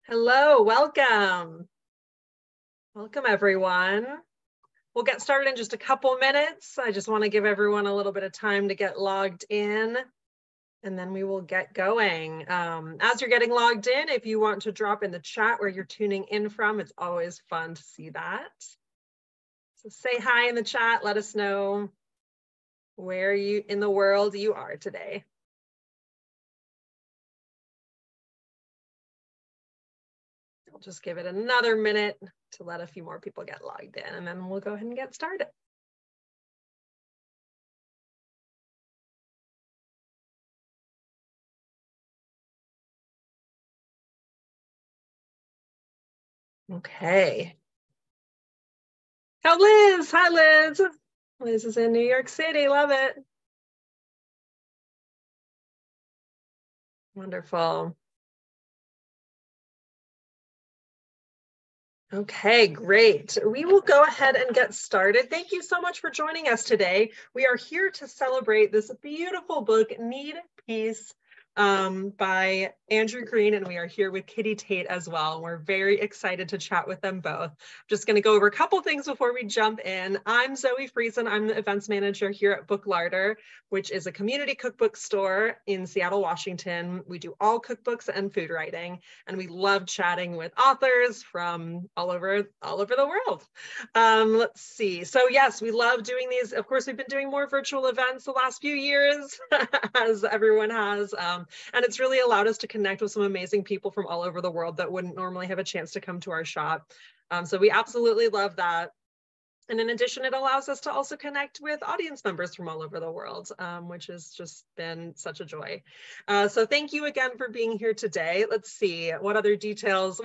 Hello, welcome. Welcome, everyone. We'll get started in just a couple minutes. I just want to give everyone a little bit of time to get logged in, and then we will get going. As you're getting logged in, if you want to drop in the chat where you're tuning in from, it's always fun to see that. So say hi in the chat. Let us know where you in the world you are today. I'll just give it another minute to let a few more people get logged in, and then we'll go ahead and get started. Okay. Oh, Liz. Hi, Liz. Liz is in New York City. Love it. Wonderful. Okay, great. We will go ahead and get started. Thank you so much for joining us today. We are here to celebrate this beautiful book, Knead Peace, by Andrew Green, and we are here with Kitty Tait as well. We're very excited to chat with them both. Just going to go over a couple things before we jump in. I'm Zoe Friesen. I'm the events manager here at Book Larder, which is a community cookbook store in Seattle, Washington. We do all cookbooks and food writing, and we love chatting with authors from all over the world. Let's see. So yes, we love doing these. Of course, we've been doing more virtual events the last few years, as everyone has. And it's really allowed us to connect with some amazing people from all over the world that wouldn't normally have a chance to come to our shop. So we absolutely love that. And in addition, it allows us to also connect with audience members from all over the world, which has just been such a joy. So thank you again for being here today. Let's see, what details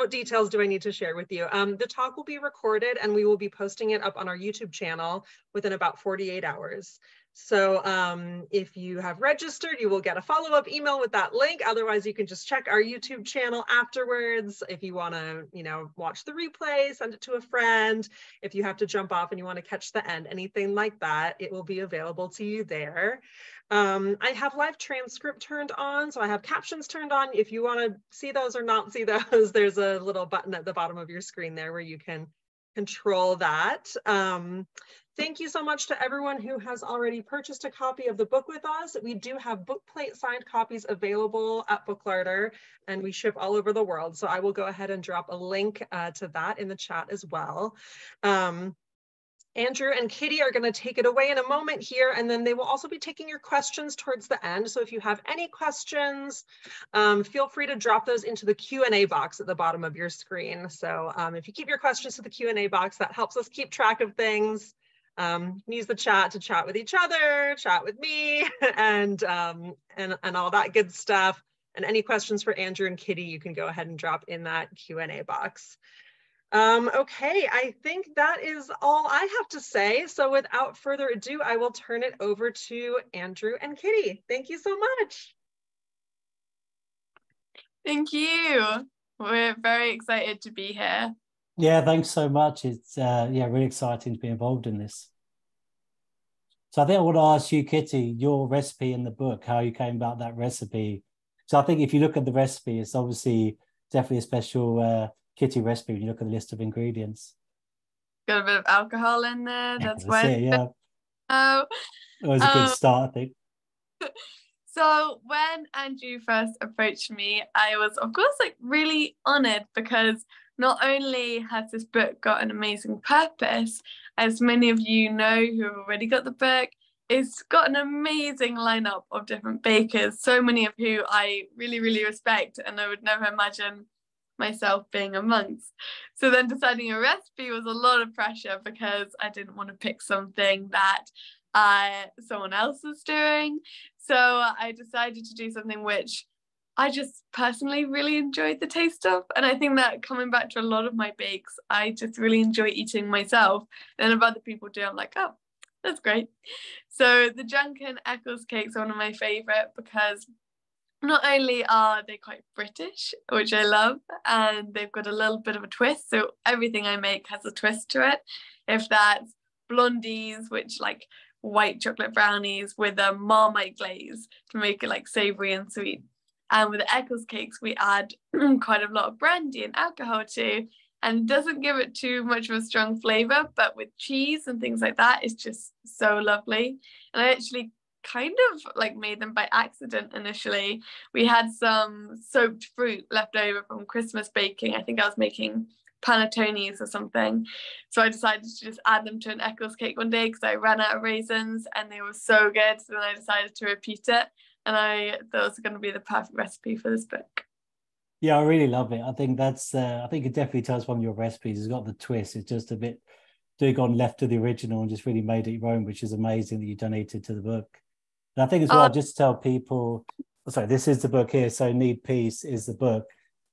do I need to share with you? The talk will be recorded and we will be posting it up on our YouTube channel within about 48 hours. So if you have registered, you will get a follow-up email with that link. Otherwise, you can just check our YouTube channel afterwards. If you want to, watch the replay, send it to a friend. If you have to jump off and you want to catch the end, anything like that, it will be available to you there. I have live transcript turned on, so I have captions turned on. If you want to see those or not see those, there's a little button at the bottom of your screen there where you can control that. Thank you so much to everyone who has already purchased a copy of the book with us. We do have book plate signed copies available at Book Larder, and we ship all over the world. So I will go ahead and drop a link to that in the chat as well. Andrew and Kitty are going to take it away in a moment here, and then they will also be taking your questions towards the end. So if you have any questions, feel free to drop those into the Q&A box at the bottom of your screen. So if you keep your questions to the Q&A box, that helps us keep track of things. Use the chat to chat with each other, chat with me, and all that good stuff. And any questions for Andrew and Kitty, you can go ahead and drop in that Q&A box. Okay, I think that is all I have to say. So without further ado, I will turn it over to Andrew and Kitty. Thank you so much. Thank you. We're very excited to be here. Yeah, thanks so much. It's really exciting to be involved in this. So I think I want to ask you, Kitty, your recipe in the book, how you came about that recipe. So I think if you look at the recipe, it's obviously definitely a special Kitty recipe when you look at the list of ingredients. Got a bit of alcohol in there. That's why. Yeah. It was a good start, I think. So when Andrew first approached me, I was, of course, really honoured because not only has this book got an amazing purpose, as many of you know who have already got the book, it's got an amazing lineup of different bakers, so many of who I really, really respect, and I would never imagine myself being amongst. So then deciding a recipe was a lot of pressure because I didn't want to pick something that someone else was doing. So I decided to do something which I just personally really enjoyed the taste of. And I think that coming back to a lot of my bakes, I just really enjoy eating myself. And if other people do, I'm like, oh, that's great. So the Junkin Eccles cakes are one of my favorite because not only are they quite British, which I love, and they've got a little bit of a twist. So everything I make has a twist to it. If that's blondies, which white chocolate brownies with a Marmite glaze to make it savoury and sweet. And with the Eccles cakes, we add quite a lot of brandy and alcohol too. And it doesn't give it too much of a strong flavour, but with cheese and things like that, it's just so lovely. And I actually kind of like made them by accident initially. We had some soaked fruit left over from Christmas baking. I think I was making panettones or something. So I decided to just add them to an Eccles cake one day because I ran out of raisins and they were so good. So then I decided to repeat it. And I thought it was going to be the perfect recipe for this book. Yeah, I really love it. I think that's, I think it definitely tells one of your recipes. It's got the twist. It's just a bit gone left to the original and just really made it your own, which is amazing that you donated to the book. And I think as well, just to tell people, sorry, this is the book here. So Knead Peace is the book.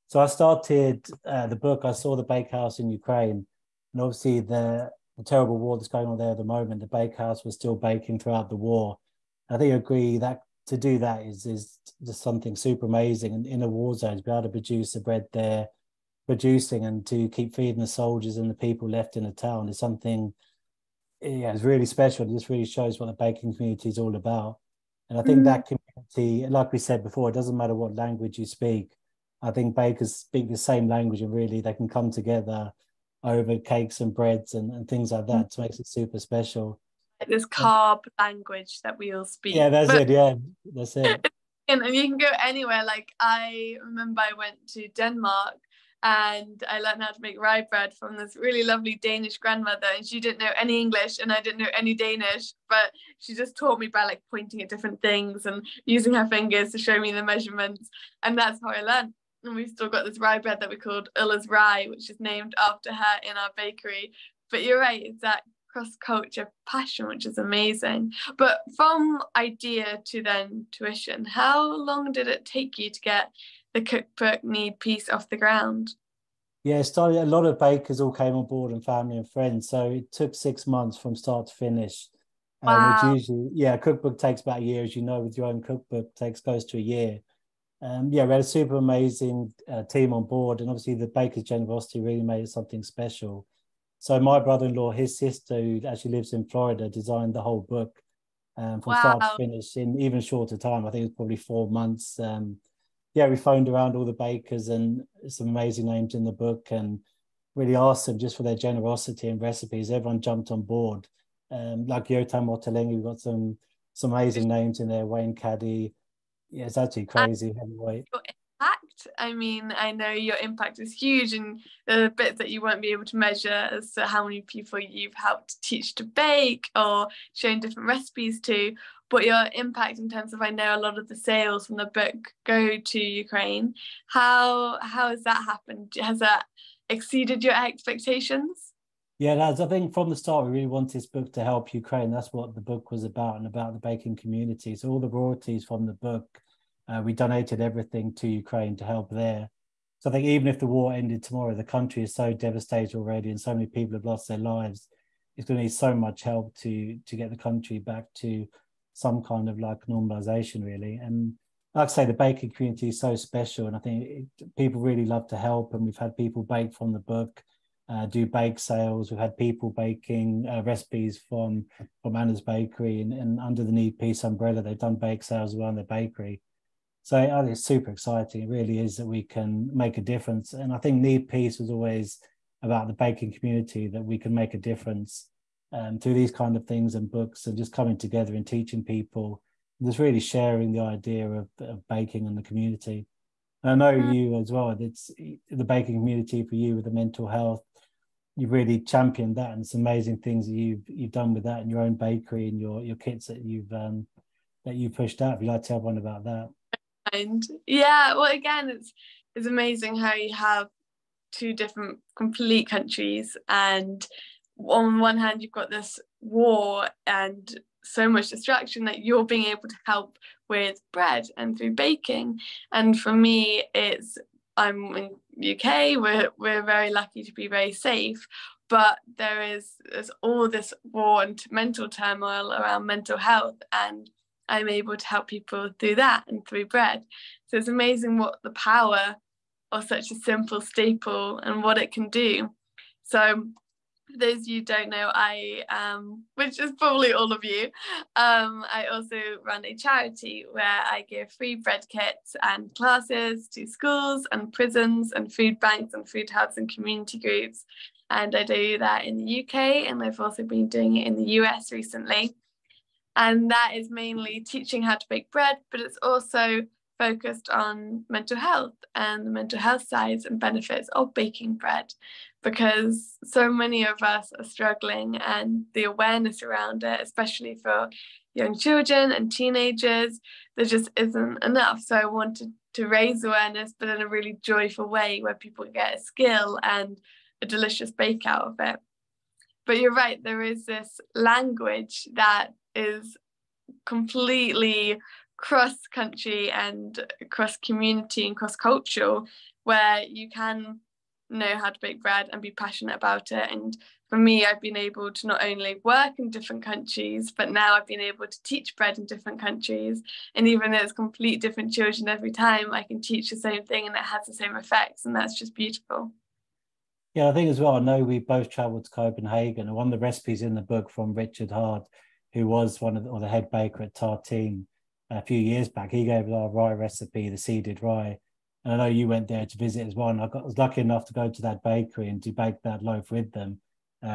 So I started the book, I saw the bakehouse in Ukraine, and obviously the terrible war that's going on there at the moment, the bakehouse was still baking throughout the war. I think I agree that to do that is just something super amazing. And in a war zone, to be able to produce the bread they're producing and to keep feeding the soldiers and the people left in the town is something, yeah, it's really special. It just really shows what the baking community is all about. And I think that community, like we said before, it doesn't matter what language you speak. I think bakers speak the same language and really they can come together over cakes and breads and things like that to make it super special. This carb language that we all speak. Yeah, that's it. Yeah, that's it. And you can go anywhere. Like I remember I went to Denmark and I learned how to make rye bread from this really lovely Danish grandmother, and she didn't know any English and I didn't know any Danish, but she just taught me by like pointing at different things and using her fingers to show me the measurements, and that's how I learned. And we've still got this rye bread that we called Ulla's Rye, which is named after her in our bakery. But you're right, it's that cross-culture passion, which is amazing. But from idea to then tuition, how long did it take you to get the cookbook Knead Peace off the ground? Yeah, it started, a lot of bakers all came on board and family and friends. So it took 6 months from start to finish. Which usually, yeah, a cookbook takes about a year, as you know, with your own cookbook, takes close to a year. Yeah, we had a super amazing team on board, and obviously the baker's generosity really made it something special. So my brother-in-law, his sister, who actually lives in Florida, designed the whole book from start to finish in even shorter time. I think it was probably 4 months. Yeah, we phoned around all the bakers and some amazing names in the book and really asked them just for their generosity and recipes. Everyone jumped on board. Like Yotam Ottolenghi, we've got some amazing names in there, Wayne Caddy. Yeah, it's actually crazy. Heavyweight. Impact, I mean, I know your impact is huge, and there are bits that you won't be able to measure as to how many people you've helped teach to bake or shown different recipes to, but your impact in terms of, I know a lot of the sales from the book go to Ukraine. How has that happened? Has that exceeded your expectations? Yeah, lads, I think from the start we really wanted this book to help Ukraine. That's what the book was about, and about the baking community. So all the royalties from the book, we donated everything to Ukraine to help there. So I think even if the war ended tomorrow, the country is so devastated already and so many people have lost their lives. It's going to need so much help to get the country back to some kind of like normalization, really. And like I say, the baking community is so special, and I think people really love to help. And we've had people bake from the book, do bake sales. We've had people baking recipes from Anna's Bakery, and under the Knead Peace umbrella, they've done bake sales around the bakery. So I think it's super exciting. It really is that we can make a difference. And I think Knead Peace was always about the baking community, that we can make a difference through these kind of things and books, and just coming together and teaching people, and just really sharing the idea of baking in the community. And I know you as well, it's the baking community for you with the mental health. You've really championed that, and some amazing things that you've done with that in your own bakery and your kits that you've pushed out. If you'd like to tell everyone about that. And yeah, well, again, it's amazing how you have two different complete countries, and on one hand you've got this war and so much distraction that you're being able to help with bread and through baking. And for me, I'm in UK, we're very lucky to be very safe, but there's all this war and mental turmoil around mental health, and I'm able to help people through that and through bread. So it's amazing what the power of such a simple staple and what it can do. So For those of you who don't know, which is probably all of you, I also run a charity where I give free bread kits and classes to schools and prisons and food banks and food hubs and community groups. And I do that in the UK, and I've also been doing it in the US recently. And that is mainly teaching how to bake bread, but it's also focused on mental health and the mental health sides and benefits of baking bread, because so many of us are struggling, and the awareness around it, especially for young children and teenagers, there just isn't enough. So I wanted to raise awareness, but in a really joyful way where people get a skill and a delicious bake out of it. But you're right, there is this language that is completely cross-country and cross-community and cross-cultural, where you can know how to bake bread and be passionate about it. And for me, I've been able to not only work in different countries, but now I've been able to teach bread in different countries. And even though it's completely different children every time, I can teach the same thing and it has the same effects, and that's just beautiful. Yeah, I think as well, I know we both travelled to Copenhagen, and one of the recipes in the book from Richard Hard, who was the head baker at Tartine a few years back, he gave us our rye recipe, the seeded rye. And I know you went there to visit as well, and I was lucky enough to go to that bakery and to bake that loaf with them,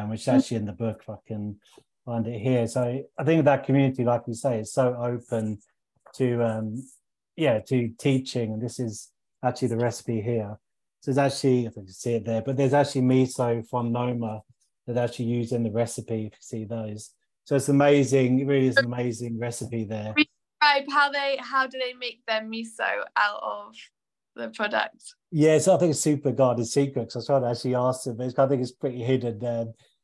which is actually in the book, if I can find it here. So I think that community, like you say, is so open to to teaching, and this is actually the recipe here. So there's actually, I think you see it there, but there's actually miso from Noma that actually used in the recipe, if you see those. So it's amazing, it really is an amazing recipe there. Describe how do they make their miso out of the product? Yeah, so I think it's super guarded secret, because I was trying to actually ask them, but I think it's pretty hidden.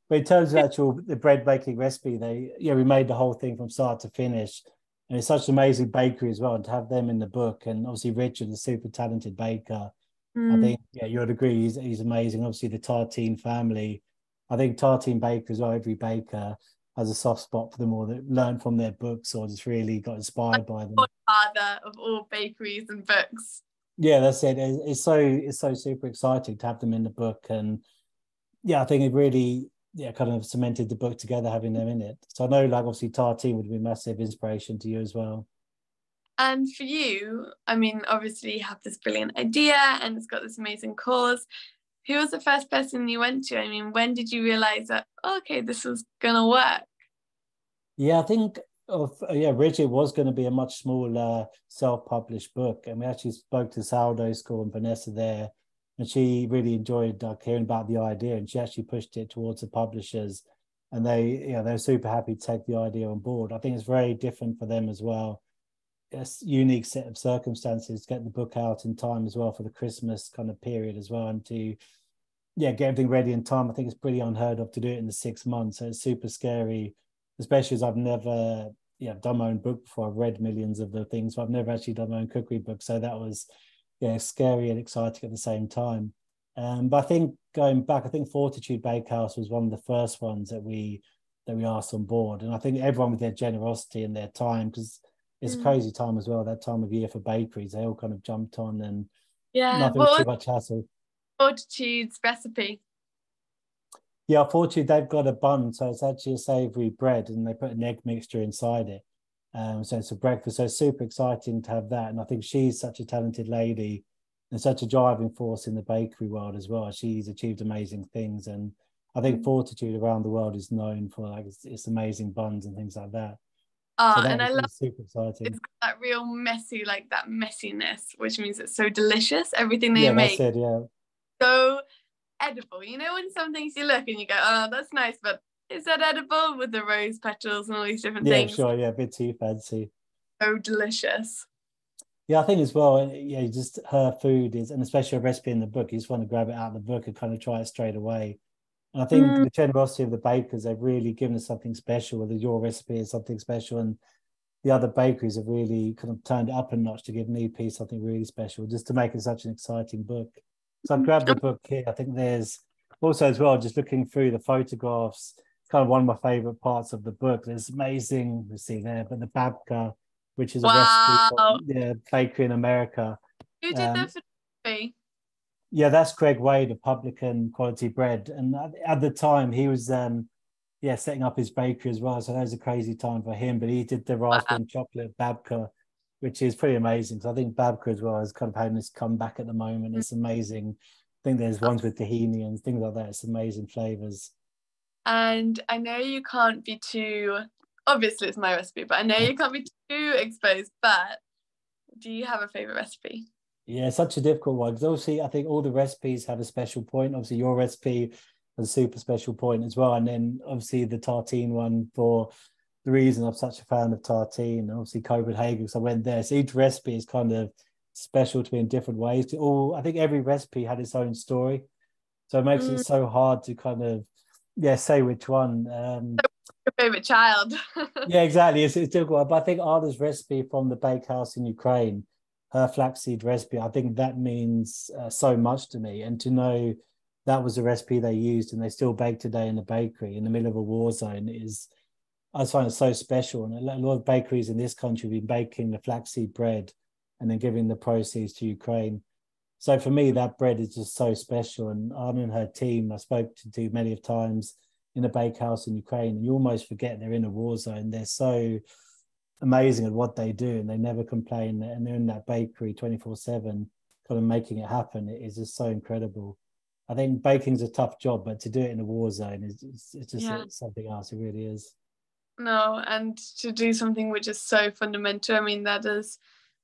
But in terms of the bread baking recipe, we made the whole thing from start to finish. And it's such an amazing bakery as well, and to have them in the book. And obviously Richard, a super talented baker. I think, you would agree, he's amazing. Obviously the Tartine family, I think Tartine bakers, or every baker has a soft spot for them, or that learned from their books, or just really got inspired by them. Father of all bakeries and books. Yeah, that's it. It's so super exciting to have them in the book. And yeah, I think it really kind of cemented the book together, having them in it. So I know, like, obviously Tartine would be a massive inspiration to you as well. And for you, I mean, obviously you have this brilliant idea and it's got this amazing cause. Who was the first person you went to? I mean, when did you realize that, okay, this was going to work? Yeah, I think Richard was going to be a much smaller self-published book. And we actually spoke to Sourdough School and Vanessa there, and she really enjoyed hearing about the idea, and she actually pushed it towards the publishers, and they're super happy to take the idea on board. I think it's very different for them as well. It's a unique set of circumstances to get the book out in time as well for the Christmas kind of period as well, and to get everything ready in time. I think it's pretty unheard of to do it in the 6 months. So it's super scary, especially as I've never done my own book before. I've read millions of the things, but I've never actually done my own cookery book. So that was scary and exciting at the same time. But I think going back, I think Fortitude Bakehouse was one of the first ones that we asked on board. And I think everyone, with their generosity and their time, because it's a crazy time as well, that time of year for bakeries, they all kind of jumped on, and nothing was too much hassle. Fortitude's recipe? Yeah, Fortitude, they've got a bun, so it's actually a savoury bread, and they put an egg mixture inside it. So it's a breakfast. So it's super exciting to have that. And I think she's such a talented lady and such a driving force in the bakery world as well. She's achieved amazing things. And I think Fortitude around the world is known for like its amazing buns and things like that. Oh, so that and I love super exciting. It's got that real messy, like that messiness, which means it's so delicious. Everything they make. That's it, yeah. So edible. You know when some things you look and you go, oh, that's nice, but is that edible, with the rose petals and all these different things? Yeah, sure, a bit too fancy. So delicious. Yeah, I think as well, just her food is, and especially a recipe in the book, you just want to grab it out of the book and kind of try it straight away. And I think the generosity of the bakers, they've really given us something special, whether your recipe is something special, and the other bakeries have really kind of turned it up a notch to give Knead Peace something really special, just to make it such an exciting book. So I've grabbed the book here. I think there's also as well, just looking through the photographs, it's kind of one of my favorite parts of the book. There's amazing, we see there, but the babka, which is a recipe for bakery in America. Who did that for me? Yeah, that's Greg Wade of Publican Quality Bread. And at the time, he was setting up his bakery as well. So that was a crazy time for him. But he did the raspberry and chocolate babka, which is pretty amazing. So I think babka as well is kind of having this comeback at the moment. It's amazing. I think there's ones with tahini and things like that. It's amazing flavors. And I know you can't be too, obviously it's my recipe, but I know you can't be too exposed, but do you have a favorite recipe? Yeah, such a difficult one, because obviously I think all the recipes have a special point. Obviously your recipe has a super special point as well. And then obviously the tartine one, for the reason I'm such a fan of tartine, and obviously Copenhagen, because I went there. So each recipe is kind of special to me in different ways. I think every recipe had its own story. So it makes it so hard to kind of, say which one. Your favorite child. Yeah, exactly. It's difficult. But I think Ada's recipe from the bakehouse in Ukraine, her flaxseed recipe, I think that means so much to me. And to know that was the recipe they used and they still bake today in the bakery in the middle of a war zone I just find it so special. And a lot of bakeries in this country have been baking the flaxseed bread and then giving the proceeds to Ukraine. So for me, that bread is just so special. And Anna and her team, I spoke to many of times in a bakehouse in Ukraine, and you almost forget they're in a war zone. They're so amazing at what they do, and they never complain. And they're in that bakery 24/7, kind of making it happen. It is just so incredible. I think baking's a tough job, but to do it in a war zone it's just something else. It really is. No, and to do something which is so fundamental. I mean, that is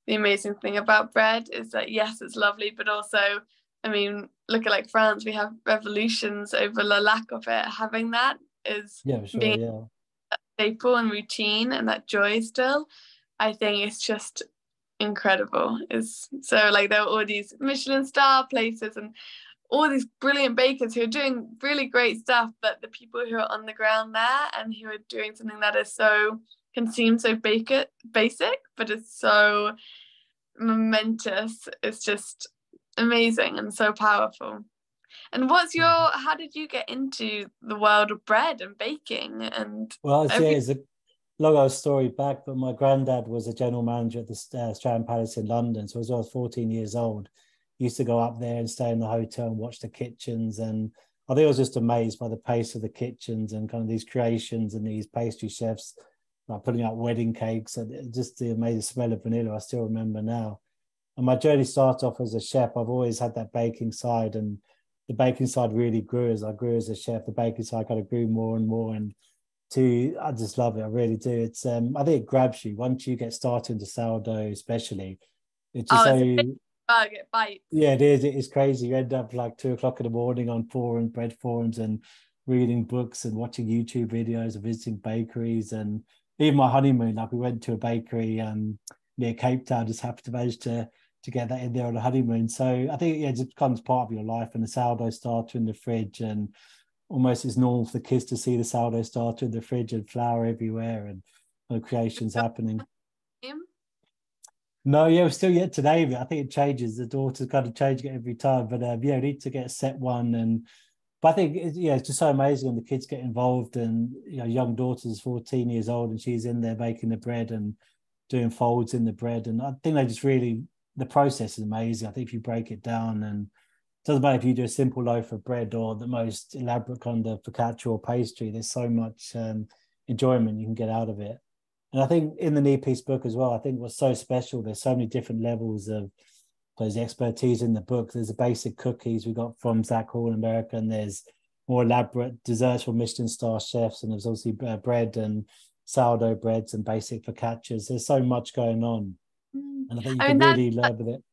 the amazing thing about bread, is that yes, it's lovely, but also, I mean, look at like France, we have revolutions over the lack of it. Having that is being a staple and routine, and that joy still, I think it's just incredible. Is so like there are all these Michelin star places and all these brilliant bakers who are doing really great stuff, but the people who are on the ground there and who are doing something that is can seem so basic, but it's so momentous. It's just amazing and so powerful. And how did you get into the world of bread and baking? And it's a long story back, but my granddad was a general manager at the Strand Palace in London. So as I was 14 years old, used to go up there and stay in the hotel and watch the kitchens. And I think I was just amazed by the pace of the kitchens and kind of these creations and these pastry chefs like putting out wedding cakes, and just the amazing smell of vanilla I still remember now. And my journey started off as a chef. I've always had that baking side, and the baking side really grew as I grew as a chef. The baking side kind of grew more and more, and I just love it. I really do. It's I think it grabs you once you get started into sourdough, especially. It's just it bites. Yeah, it is. It is crazy. You end up like 2 o'clock in the morning on bread forums and reading books and watching YouTube videos and visiting bakeries. And even my honeymoon, like we went to a bakery near Cape Town, just happened to manage to get that in there on a honeymoon. So I think it just becomes part of your life, and the sourdough starter in the fridge, and almost it's normal for the kids to see the sourdough starter in the fridge and flour everywhere and creations happening. No, we're still yet to name it. I think it changes. The daughter's kind of changing it every time. But we need to get a set one. But I think it's just so amazing when the kids get involved. And young daughter's 14 years old, and she's in there making the bread and doing folds in the bread. And I think they just really, the process is amazing. I think if you break it down, and it doesn't matter if you do a simple loaf of bread or the most elaborate kind of focaccia or pastry, there's so much enjoyment you can get out of it. And I think in the Knead Peace book as well, I think what's so special, there's so many different levels of those expertise in the book. There's the basic cookies we got from Zach Hall in America, and there's more elaborate desserts from Michelin star chefs, and there's obviously bread and sourdough breads and basic focaccias. There's so much going on, and I think you can really learn with it.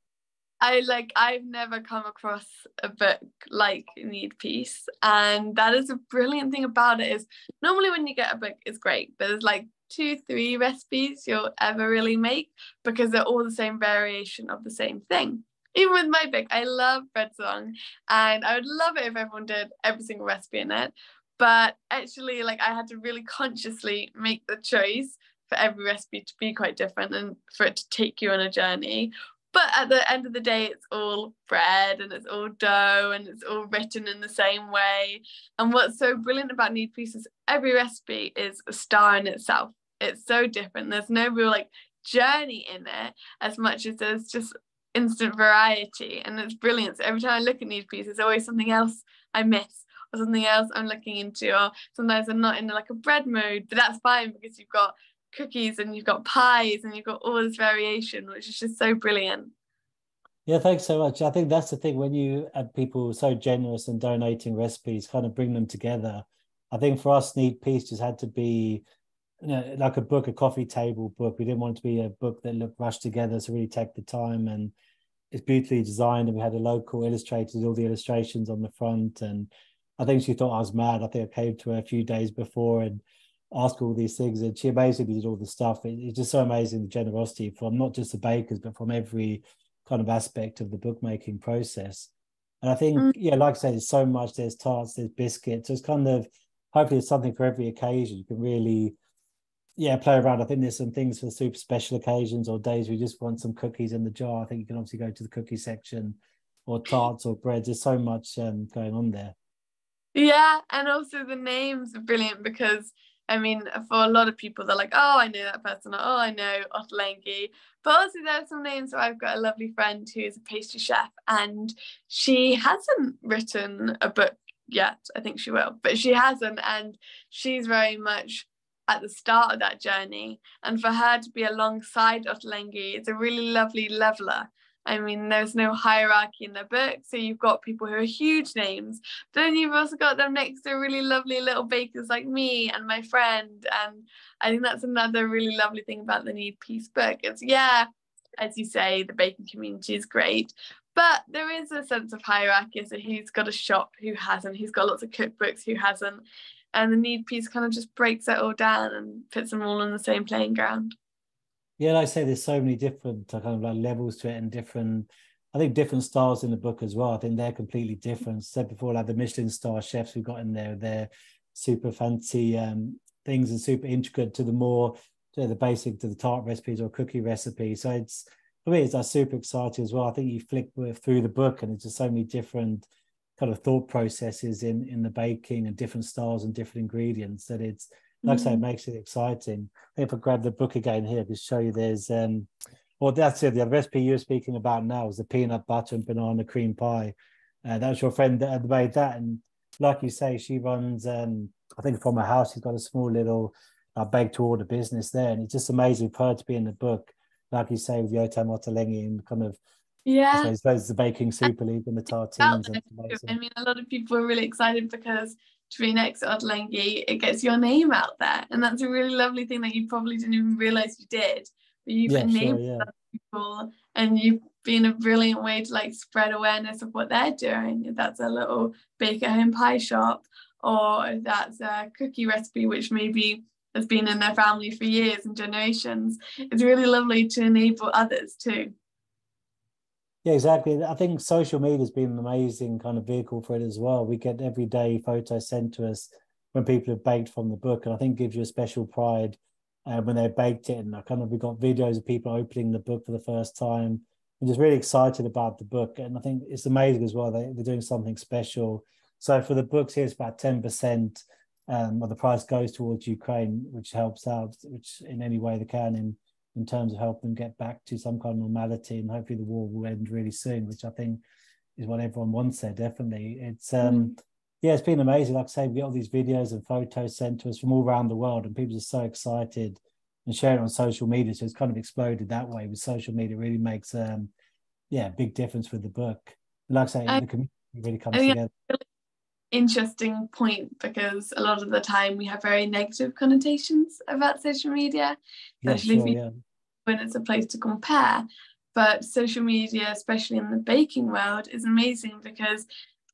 I've never come across a book like Knead Peace, and that is a brilliant thing about it. Is normally when you get a book, it's great, but there's like 2-3 recipes you'll ever really make, because they're all the same variation of the same thing. Even with my book, I love bread song, and I would love it if everyone did every single recipe in it. But actually, like, I had to really consciously make the choice for every recipe to be quite different and for it to take you on a journey. But at the end of the day, it's all bread and it's all dough and it's all written in the same way. And what's so brilliant about Knead Peace is every recipe is a star in itself. It's so different. There's no real like journey in it as much as there's just, instant variety, and it's brilliant. So every time I look at Knead Peace, there's always something else I miss, or something else I'm looking into, or sometimes I'm not in like a bread mode, but that's fine because you've got cookies and you've got pies and you've got all this variation, which is just so brilliant. Yeah, thanks so much. I think that's the thing, when you have people so generous and donating recipes, kind of bring them together. I think for us, Knead Peace just had to be, you know, like a book, a coffee table book. We didn't want it to be a book that looked rushed together, so really take the time, and it's beautifully designed, and we had a local illustrator did all the illustrations on the front. And I think she thought I was mad. I think I came to her a few days before and asked all these things, and she basically did all the stuff. It's just so amazing, the generosity from not just the bakers, but from every kind of aspect of the bookmaking process. And I think, yeah, like I said, there's so much. There's tarts, there's biscuits. There's kind of, hopefully there's something for every occasion. You can really, yeah, play around. I think there's some things for super special occasions or days we just want some cookies in the jar. I think you can obviously go to the cookie section, or tarts or breads. There's so much going on there. Yeah, and also the names are brilliant because, I mean, for a lot of people, they're like, oh, I know that person, or oh, I know Ottolenghi. But also there are some names. So I've got a lovely friend who is a pastry chef, and she hasn't written a book yet. I think she will, but she hasn't. And she's very much at the start of that journey. And for her to be alongside Ottolenghi is a really lovely leveler. I mean, there's no hierarchy in the book. So you've got people who are huge names, but then you've also got them next to really lovely little bakers like me and my friend. And I think that's another really lovely thing about the Knead Peace book. It's, yeah, as you say, the baking community is great, but there is a sense of hierarchy. So who's got a shop, who hasn't, who's got lots of cookbooks, who hasn't. And the Knead Peace kind of just breaks it all down and puts them all on the same playing ground. Yeah, like I say, there's so many different kind of like levels to it, and different, I think different styles in the book as well. I think they're completely different. Said before, like the Michelin star chefs we've got in there, they're super fancy things and super intricate, to the more to the basic, to the tart recipes or cookie recipes. So it's, for me, it's super exciting as well. I think you flick through the book and it's just so many different kind of thought processes in the baking, and different styles and different ingredients, that it's, like I say, it makes it exciting. If I grab the book again here to show you, there's well, that's it. The recipe you're speaking about now is the peanut butter and banana cream pie. That was your friend that made that, and like you say, she runs I think from her house she's got a small little bake to order business there, and it's just amazing for her to be in the book, like you say, with Yotam Ottolenghi, and kind of, yeah, I suppose the baking super league and the tartines. And I mean, a lot of people are really excited because to be next to Ottolenghi, it gets your name out there, and that's a really lovely thing that you probably didn't even realize you did, but you've enabled other people, and you've been a brilliant way to like spread awareness of what they're doing. If that's a little bake at home pie shop, or if that's a cookie recipe which maybe has been in their family for years and generations, it's really lovely to enable others too. Yeah, exactly. I think social media has been an amazing kind of vehicle for it as well. We get everyday photos sent to us when people have baked from the book, and I think gives you a special pride when they baked it. And we got videos of people opening the book for the first time, and just really excited about the book. And I think it's amazing as well. They're doing something special. So for the books here, it's about 10% of the price goes towards Ukraine, which helps out, which in any way they can in terms of helping them get back to some kind of normality, and hopefully the war will end really soon, which I think is what everyone wants there, definitely. It's yeah, it's been amazing. Like I say, we get all these videos and photos sent to us from all around the world, and people are so excited and share it on social media. So it's kind of exploded that way with social media. It really makes a big difference with the book. And like I say, the community really comes together. Interesting point, because a lot of the time we have very negative connotations about social media, especially when it's a place to compare. But social media, especially in the baking world, is amazing because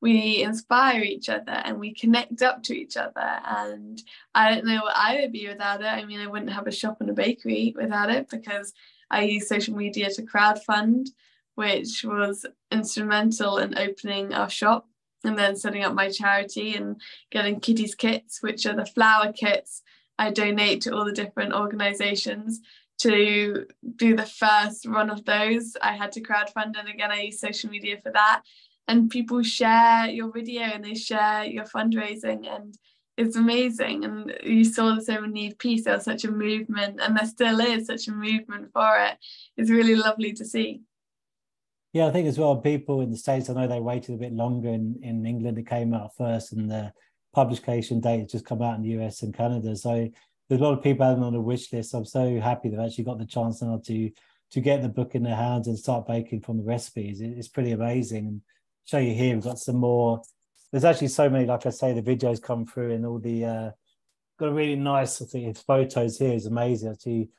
we inspire each other and we connect up to each other. And I don't know what I would be without it. I mean, I wouldn't have a shop and a bakery without it, because I use social media to crowdfund, which was instrumental in opening our shop and then setting up my charity and getting Kitty's kits, which are the flour kits I donate to all the different organisations. To do the first run of those, I had to crowdfund, and again, I use social media for that. And people share your video and they share your fundraising, and it's amazing. And you saw the same with Knead Peace. There was such a movement, and there still is such a movement for it. It's really lovely to see. Yeah, I think as well, people in the States, I know they waited a bit longer. In England, it came out first, and the publication date has just come out in the US and Canada. So there's a lot of people having on a wish list. I'm so happy they've actually got the chance now to get the book in their hands and start baking from the recipes. It's pretty amazing. And show you here, we've got some more. There's actually so many, like I say, the videos come through and all the got a really nice, I think, photos here is amazing. Actually,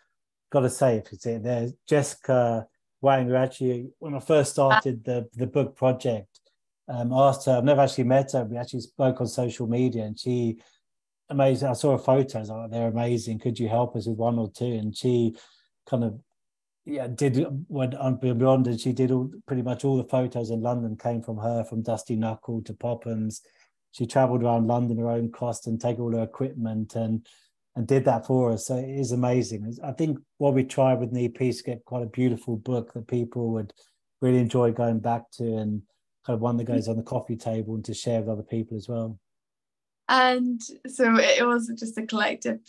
got to say, if it's it, there's Jessica Wang, who actually, when I first started the book project, asked her, I've never actually met her, we actually spoke on social media, and she, amazing, I saw her photos, like, they're amazing, could you help us with one or two? And she kind of, yeah, did, went on beyond, and she did pretty much all the photos in London came from her, from Dusty Knuckle to Pophams. She traveled around London at her own cost and take all her equipment and did that for us. So it is amazing. I think what we tried with Knead Peace, get quite a beautiful book that people would really enjoy going back to, and kind of one that goes on the coffee table and to share with other people as well. And so it was just a collective.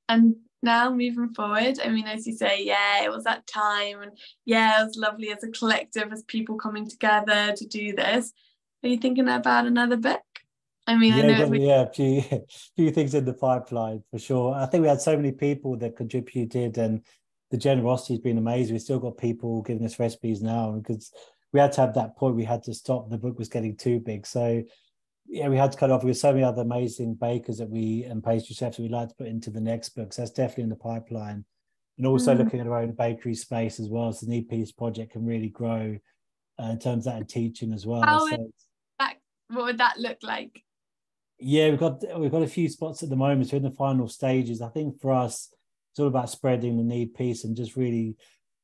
And now moving forward, I mean, as you say, yeah, it was that time, and yeah, it was lovely as a collective, as people coming together to do this. Are you thinking about another book? I mean, Yeah, I know a few things in the pipeline for sure. I think we had so many people that contributed, and the generosity has been amazing. We've still got people giving us recipes now, because we had to have that point. We had to stop. The book was getting too big, so yeah, we had to cut off. With so many other amazing bakers and pastry chefs that we'd like to put into the next book. So that's definitely in the pipeline. And also looking at our own bakery space as well, so the Knead Peace project can really grow in terms of that and teaching as well. what would that look like? Yeah, we've got a few spots at the moment. So in the final stages, I think for us, it's all about spreading the Knead Peace and just really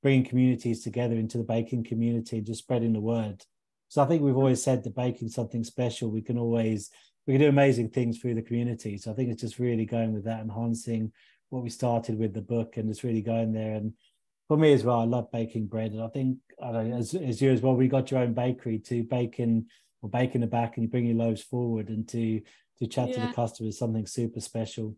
bringing communities together into the baking community, just spreading the word. So I think we've always said that baking something special, we can do amazing things through the community. So I think it's just really going with that, enhancing what we started with the book, and just really going there. And for me as well, I love baking bread. And I think, I don't know, as you as well, we got your own bakery to bake in the back, and you bring your loaves forward, and to chat to the customers, something super special.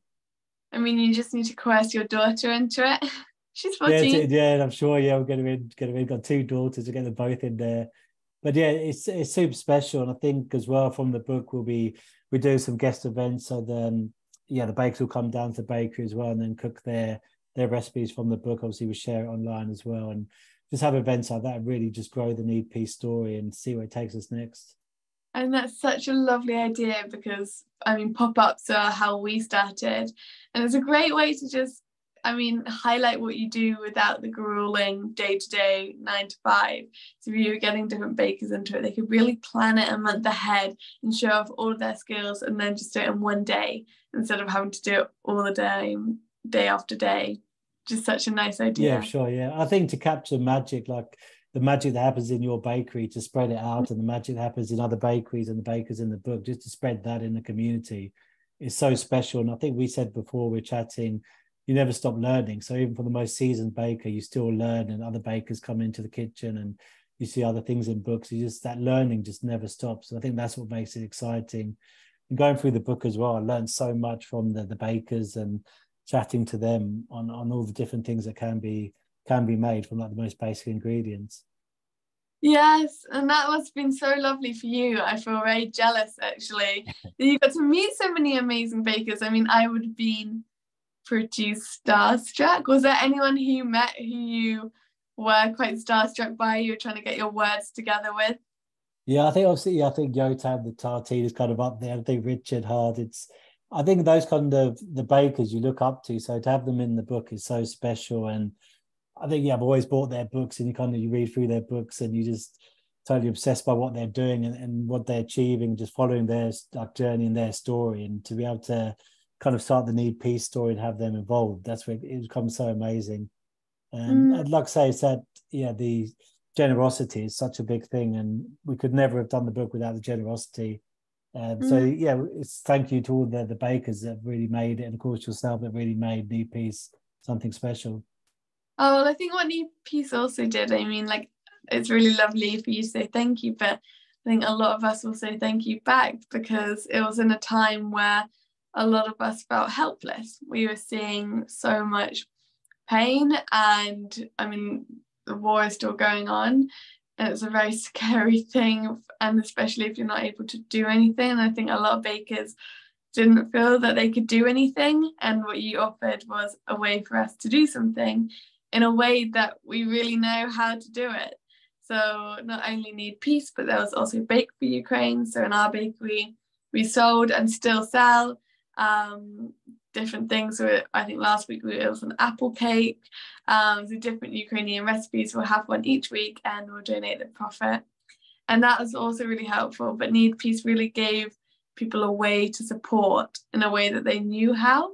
I mean, you just need to coerce your daughter into it. She's 14. Yeah, and I'm sure, yeah, we're going to win. Got two daughters, to get them both in there. But yeah, it's super special. And I think as well from the book, we do some guest events. So then, yeah, the bakers will come down to the bakery as well, and then cook their recipes from the book. Obviously, we share it online as well, and just have events like that, really just grow the Knead Peace story and see where it takes us next. And that's such a lovely idea, because, I mean, pop-ups are how we started. And it's a great way to just, I mean, highlight what you do without the grueling day-to-day 9 to 5. So if you're getting different bakers into it, they could really plan it a month ahead and show off all of their skills, and then just do it in one day instead of having to do it all the day after day. Just such a nice idea. Yeah, sure. Yeah, I think to capture magic, like the magic that happens in your bakery, to spread it out, and the magic that happens in other bakeries and the bakers in the book, just to spread that in the community is so special. And I think we said before we're chatting, you never stop learning. So even for the most seasoned baker, you still learn, and other bakers come into the kitchen and you see other things in books. You just, that learning just never stops. So I think that's what makes it exciting. And going through the book as well, I learned so much from the bakers, and chatting to them on all the different things that can be made from like the most basic ingredients. Yes, and that must have been so lovely for you. I feel very jealous, actually, that you got to meet so many amazing bakers. I mean, I would have been pretty starstruck. Was there anyone who you met who you were quite starstruck by, you were trying to get your words together with? Yeah, I think obviously, I think Yotam the Tartine is kind of up there. I think Richard Hard. I think those kind of the bakers you look up to. So to have them in the book is so special. And I think, yeah, I've always bought their books, and you read through their books, and you just totally obsessed by what they're doing and what they're achieving, just following their like journey and their story. And to be able to kind of start the Knead Peace story and have them involved, that's where it becomes so amazing. And I'd like to say it's that, yeah, the generosity is such a big thing, and we could never have done the book without the generosity. So yeah, it's thank you to all the bakers that really made it, and of course yourself that really made Knead Peace something special. Oh, well, I think what Knead Peace also did, I mean, like, it's really lovely for you to say thank you, but I think a lot of us will say thank you back, because it was in a time where a lot of us felt helpless. We were seeing so much pain, and I mean, the war is still going on, and it's a very scary thing, and especially if you're not able to do anything. And I think a lot of bakers didn't feel that they could do anything, and what you offered was a way for us to do something in a way that we really know how to do it. So not only Knead Peace, but there was also Bake for Ukraine. So in our bakery, we sold and still sell different things. So I think last week it was an apple cake. So different Ukrainian recipes. We'll have one each week and we'll donate the profit. And that was also really helpful. But Knead Peace really gave people a way to support in a way that they knew how.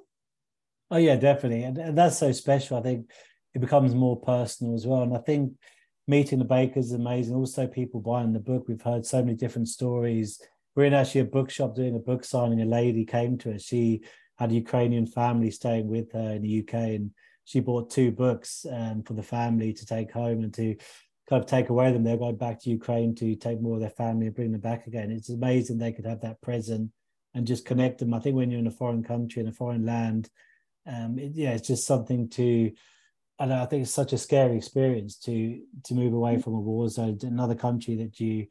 Oh yeah, definitely. And that's so special. I think it becomes more personal as well. And I think meeting the bakers is amazing. Also, people buying the book. We've heard so many different stories. We're in actually a bookshop doing a book signing. A lady came to us. She had a Ukrainian family staying with her in the UK, and she bought 2 books for the family to take home and to kind of take away them. They're going back to Ukraine to take more of their family and bring them back again. It's amazing they could have that present and just connect them. I think when you're in a foreign country, in a foreign land, it's just something to. And I think it's such a scary experience to move away from a war zone to another country that you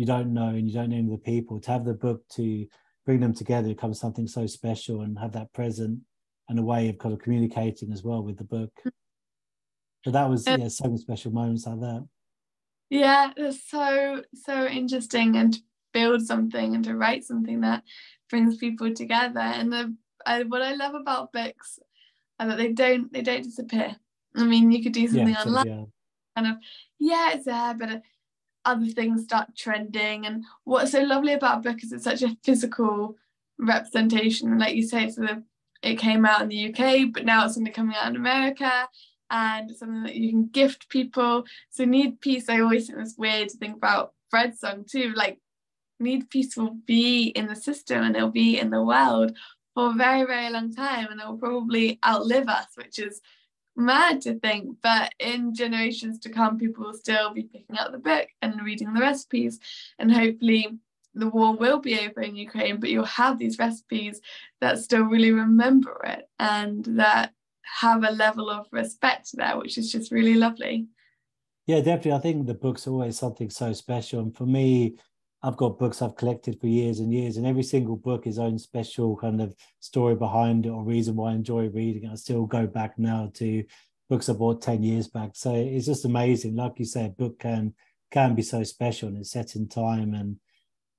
don't know and you don't know the people. To have the book to bring them together becomes something so special, and have that present and a way of kind of communicating as well with the book. So that was so many special moments like that. Yeah, it's so interesting, and to build something and to write something that brings people together. And what I love about books are that they don't disappear. I mean, you could do something online, kind of, it's there, but other things start trending. And what's so lovely about a book is it's such a physical representation. Like you say, it came out in the UK, but now it's something coming out in America, and it's something that you can gift people. So Knead Peace, I always think it's weird to think about Fred's song too. Like, Knead Peace will be in the system and it'll be in the world for a very, very long time, and it will probably outlive us, which is mad to think. But in generations to come, people will still be picking up the book and reading the recipes, and hopefully the war will be over in Ukraine, but you'll have these recipes that still really remember it and that have a level of respect there, which is just really lovely. Yeah, definitely. I think the book's always something so special. And for me, I've got books I've collected for years and years, and every single book is own special kind of story behind it or reason why I enjoy reading it. I still go back now to books I bought 10 years back. So it's just amazing. Like you say, a book can be so special, and it's set in time,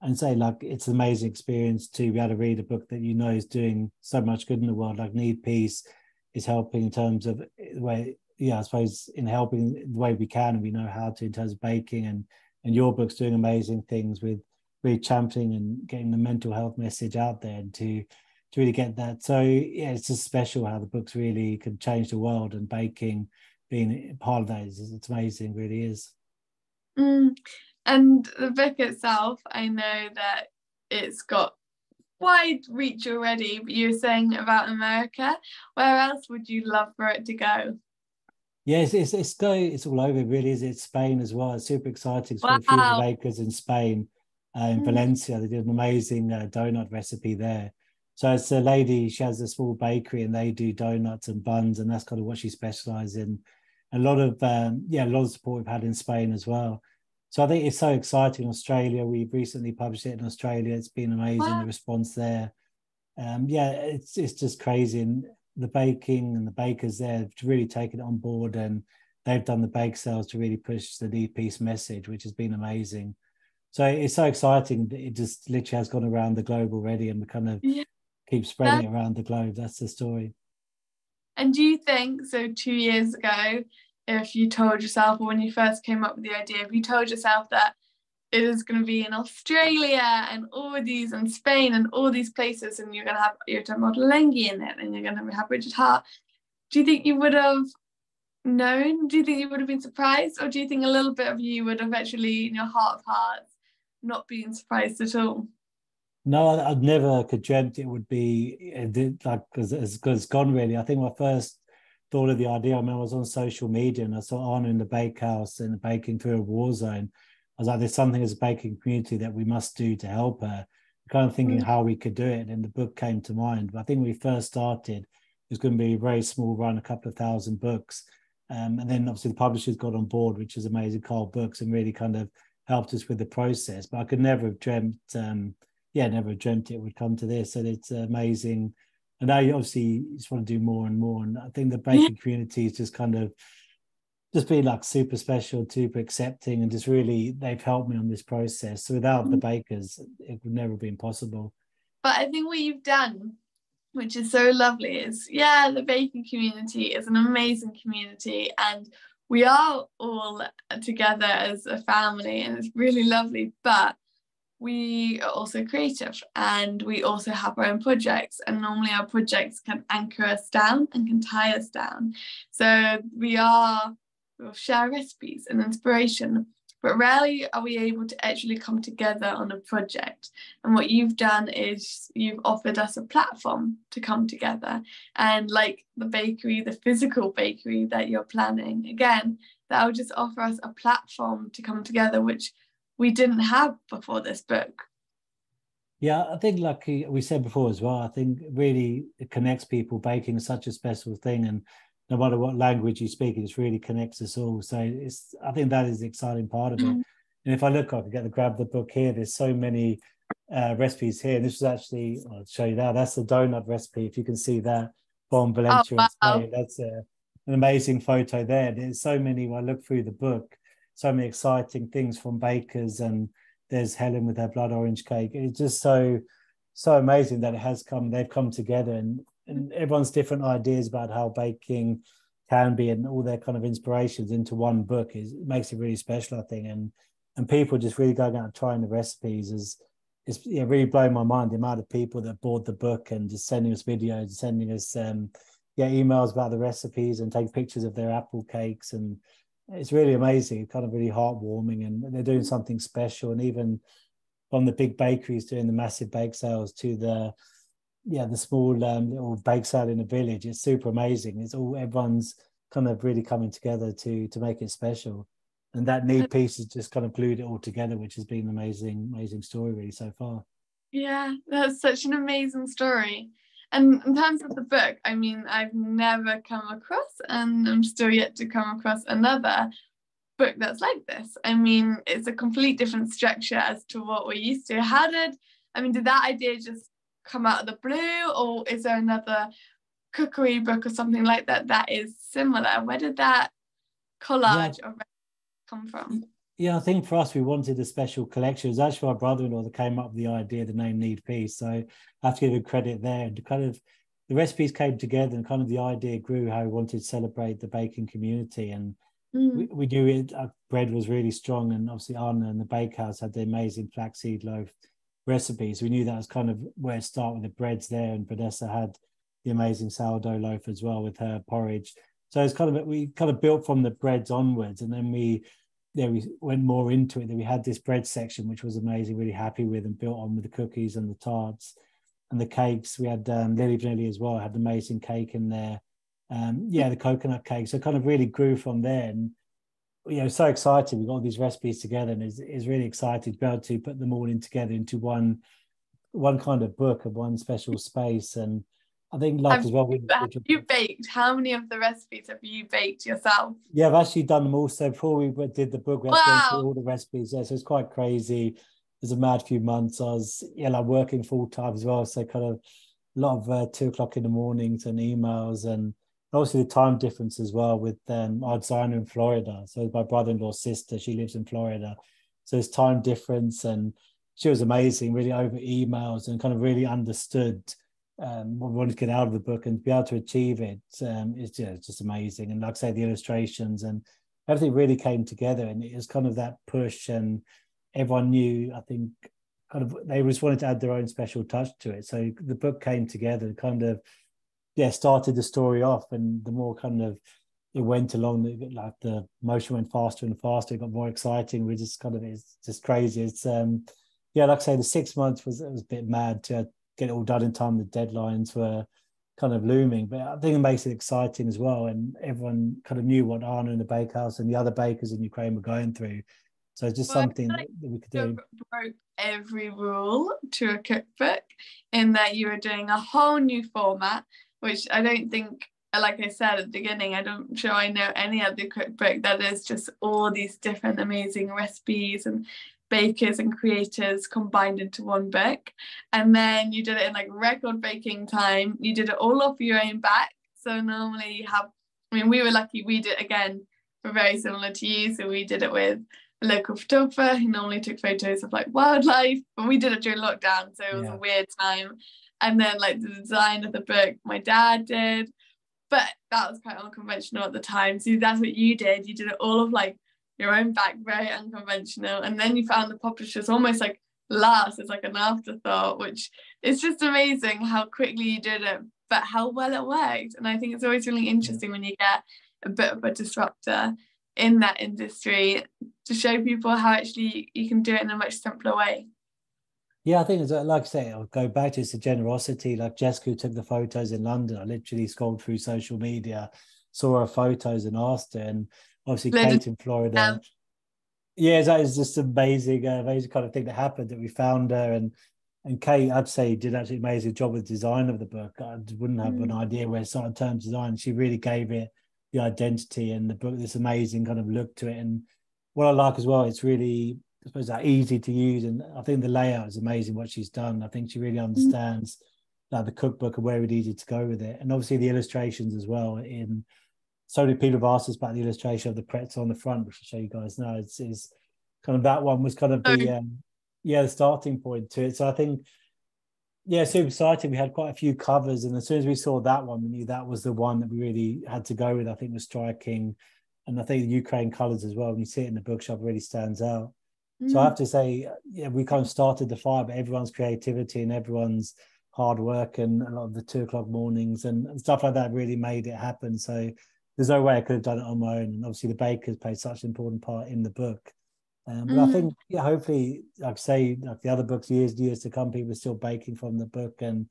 and say, like, it's an amazing experience to be able to read a book that you know is doing so much good in the world. Like Knead Peace is helping in terms of the way, I suppose, in helping the way we can, and we know how to in terms of baking, and your book's doing amazing things with really championing and getting the mental health message out there, and to really get that. So it's just special how the books really can change the world, and baking being part of that it's amazing, really is. And the book itself, I know that it's got wide reach already, but you were saying about America. Where else would you love for it to go? Yes, it's all over, really. It's Spain as well. It's super exciting. It's got a few of the bakers in Spain, in Valencia. They did an amazing donut recipe there. So it's a lady, she has a small bakery, and they do donuts and buns, and that's kind of what she specializes in. A lot of support we've had in Spain as well. So I think it's so exciting. Australia, we've recently published it in Australia. It's been amazing, the response there. It's just crazy. And the baking and the bakers there have really taken it on board, and they've done the bake sales to really push the Knead Peace message, which has been amazing. So it's so exciting that it just literally has gone around the globe already, and we kind of keep spreading it around the globe. That's the story. And do you think, so 2 years ago, if you told yourself, or when you first came up with the idea, if you told yourself that it is going to be in Australia and all these, and Spain and all these places, and you're going to have Modelengi in it, and you're going to have Richard Hart, do you think you would have known? Do you think you would have been surprised? Or do you think a little bit of you would have actually, in your heart of hearts, not been surprised at all? No, I'd never could dreamt it would be like as good as gone, really. I think my first thought of the idea, I remember I was on social media and I saw Anna in the bakehouse and baking through a war zone. I was like, there's something as a baking community that we must do to help her. Kind of thinking how we could do it, and the book came to mind. But I think when we first started, it was going to be a very small run, a couple of thousand books. And then obviously the publishers got on board, which is amazing, Carl Books, and really kind of helped us with the process. But I could never have dreamt, never have dreamt it would come to this. And it's amazing. And now you obviously just want to do more and more. And I think the baking community is just kind of just been like super special, super accepting, and just really, they've helped me on this process. So without the bakers, it would never have been possible. But I think what you've done, which is so lovely, is the baking community is an amazing community, and we are all together as a family, and it's really lovely. But we are also creative, and we also have our own projects, and normally our projects can anchor us down and can tie us down. So we'll share recipes and inspiration, but rarely are we able to actually come together on a project. And what you've done is you've offered us a platform to come together. And like the bakery, the physical bakery that you're planning, again, that will just offer us a platform to come together, which we didn't have before this book. Yeah, I think like we said before as well, I think really it connects people. Baking is such a special thing, and no matter what language you speak, it just really connects us all. So I think that is the exciting part of it. And if I look, I can grab the book here. There's so many recipes here. And this was actually, I'll show you that. That's the donut recipe. If you can see that from Valencia in Spain, that's an amazing photo there. There's so many, when I look through the book, so many exciting things from bakers, and there's Helen with her blood orange cake. It's just so amazing that they've come together, and everyone's different ideas about how baking can be, and all their kind of inspirations into one book makes it really special, I think. And people just really going out and trying the recipes is really blowing my mind, the amount of people that bought the book and just sending us videos, sending us emails about the recipes and take pictures of their apple cakes. And it's really amazing, kind of really heartwarming, and they're doing something special. And even from the big bakeries doing the massive bake sales to the small little bake sale in a village, it's super amazing. Everyone's kind of really coming together to make it special. And that Knead Peace has just kind of glued it all together, which has been an amazing story really so far. Yeah, that's such an amazing story. And in terms of the book, I mean, I've never come across, and I'm still yet to come across another book that's like this. I mean, it's a complete different structure as to what we're used to. Did that idea just come out of the blue, or is there another cookery book or something like that is similar? Where did that collage of come from? Yeah, I think for us, we wanted a special collection. It was actually my brother-in-law that came up with the idea, the name Knead Peace. So I have to give him credit there. And kind of the recipes came together, and kind of the idea grew how we wanted to celebrate the baking community. And we knew it. Our bread was really strong, and obviously Anna and the bakehouse had the amazing flaxseed loaf recipes. We knew that was kind of where it started with the breads there, and Vanessa had the amazing sourdough loaf as well with her porridge. So it's we kind of built from the breads onwards, and then we went more into it. Then we had this bread section, which was amazing, really happy with, and built on with the cookies and the tarts and the cakes. We had Lily Vanilli as well, had an amazing cake in there. The coconut cake. So it kind of really grew from there. And so excited. We got all these recipes together, and is really excited to be able to put them all in together into one kind of book of one special space. And I think as well. You baked. How many of the recipes have you baked yourself? Yeah, I've actually done them all. So before we did the book, we had to go through all the recipes. Yeah, so it's quite crazy. It was a mad few months. I was working full time as well, so kind of a lot of 2:00 in the mornings and emails, and obviously the time difference as well with our designer in Florida. So my brother-in-law's sister, she lives in Florida, so it's time difference, and she was amazing, really over emails, and kind of really understood what we wanted to get out of the book, and to be able to achieve it it's just amazing. And like I say, the illustrations and everything really came together, and it was kind of that push, and everyone knew, I think, kind of they just wanted to add their own special touch to it. So the book came together and kind of started the story off, and the more kind of it went along, like the motion went faster and faster, it got more exciting. We just kind of, it's just crazy. It's like I say, the 6 months was a bit mad to get it all done in time. The deadlines were kind of looming, but I think it makes it exciting as well. And everyone kind of knew what Anna in the bakehouse and the other bakers in Ukraine were going through. So it's just something that we could do. Broke every rule to a cookbook in that you were doing a whole new format, which I don't think like I said at the beginning, I don't sure I know any other cookbook that is just all these different amazing recipes and bakers and creators combined into one book. And then you did it in like record baking time. You did it all off your own back. So normally you have, I mean, we were lucky, we did, again, we're very similar to you. So we did it with a local photographer who normally took photos of like wildlife, but we did it during lockdown, so it was a weird time. And then like the design of the book my dad did, but that was quite unconventional at the time. So that's what you did. You did it all of like your own back, very unconventional. And then you found the publishers almost like last as like an afterthought, which is just amazing how quickly you did it, but how well it worked. And I think it's always really interesting when you get a bit of a disruptor in that industry to show people how actually you can do it in a much simpler way. Yeah, I think it's like I say, I'll go back to it's the generosity. Like Jessica who took the photos in London, I literally scrolled through social media, saw her photos and asked her. And obviously Kate in Florida. Yeah, that is just amazing, amazing kind of thing that happened, that we found her. And Kate, I'd say, did actually an amazing job with the design of the book. I wouldn't have an idea where it started in terms of design. She really gave it the identity and the book, this amazing kind of look to it. And what I like as well, it's really, I suppose, that easy to use. And I think the layout is amazing, what she's done. I think she really understands the cookbook and where we needed to go with it. And obviously the illustrations as well. In so many people have asked us about the illustration of the pretzel on the front, which I'll show you guys now. It's kind of, that one was kind of the starting point to it. So I think, super exciting. We had quite a few covers, and as soon as we saw that one, we knew that was the one that we really had to go with. I think was striking, and I think the Ukraine colours as well, when you see it in the bookshop, really stands out. So I have to say, we kind of started the fire, but everyone's creativity and everyone's hard work and a lot of the 2 o'clock mornings and stuff like that really made it happen. So there's no way I could have done it on my own. And obviously the bakers played such an important part in the book. But I think, hopefully, like I say, like the other books, years to come, people are still baking from the book and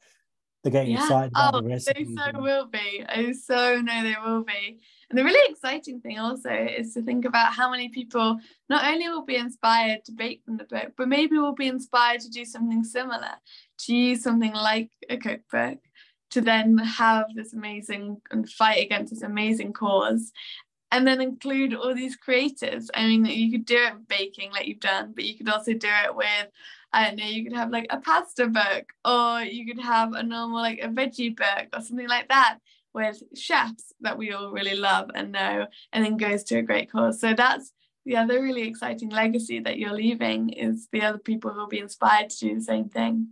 they're getting excited about the recipes. They so will be. I so know they will be. And the really exciting thing also is to think about how many people not only will be inspired to bake from the book, but maybe will be inspired to do something similar, to use something like a cookbook, to then have this amazing and fight against this amazing cause. And then include all these creators. I mean, you could do it with baking like you've done, but you could also do it with, I don't know, you could have like a pasta book, or you could have a normal, like a veggie book or something like that with chefs that we all really love and know, and then goes to a great cause. So that's the other really exciting legacy that you're leaving, is the other people who will be inspired to do the same thing.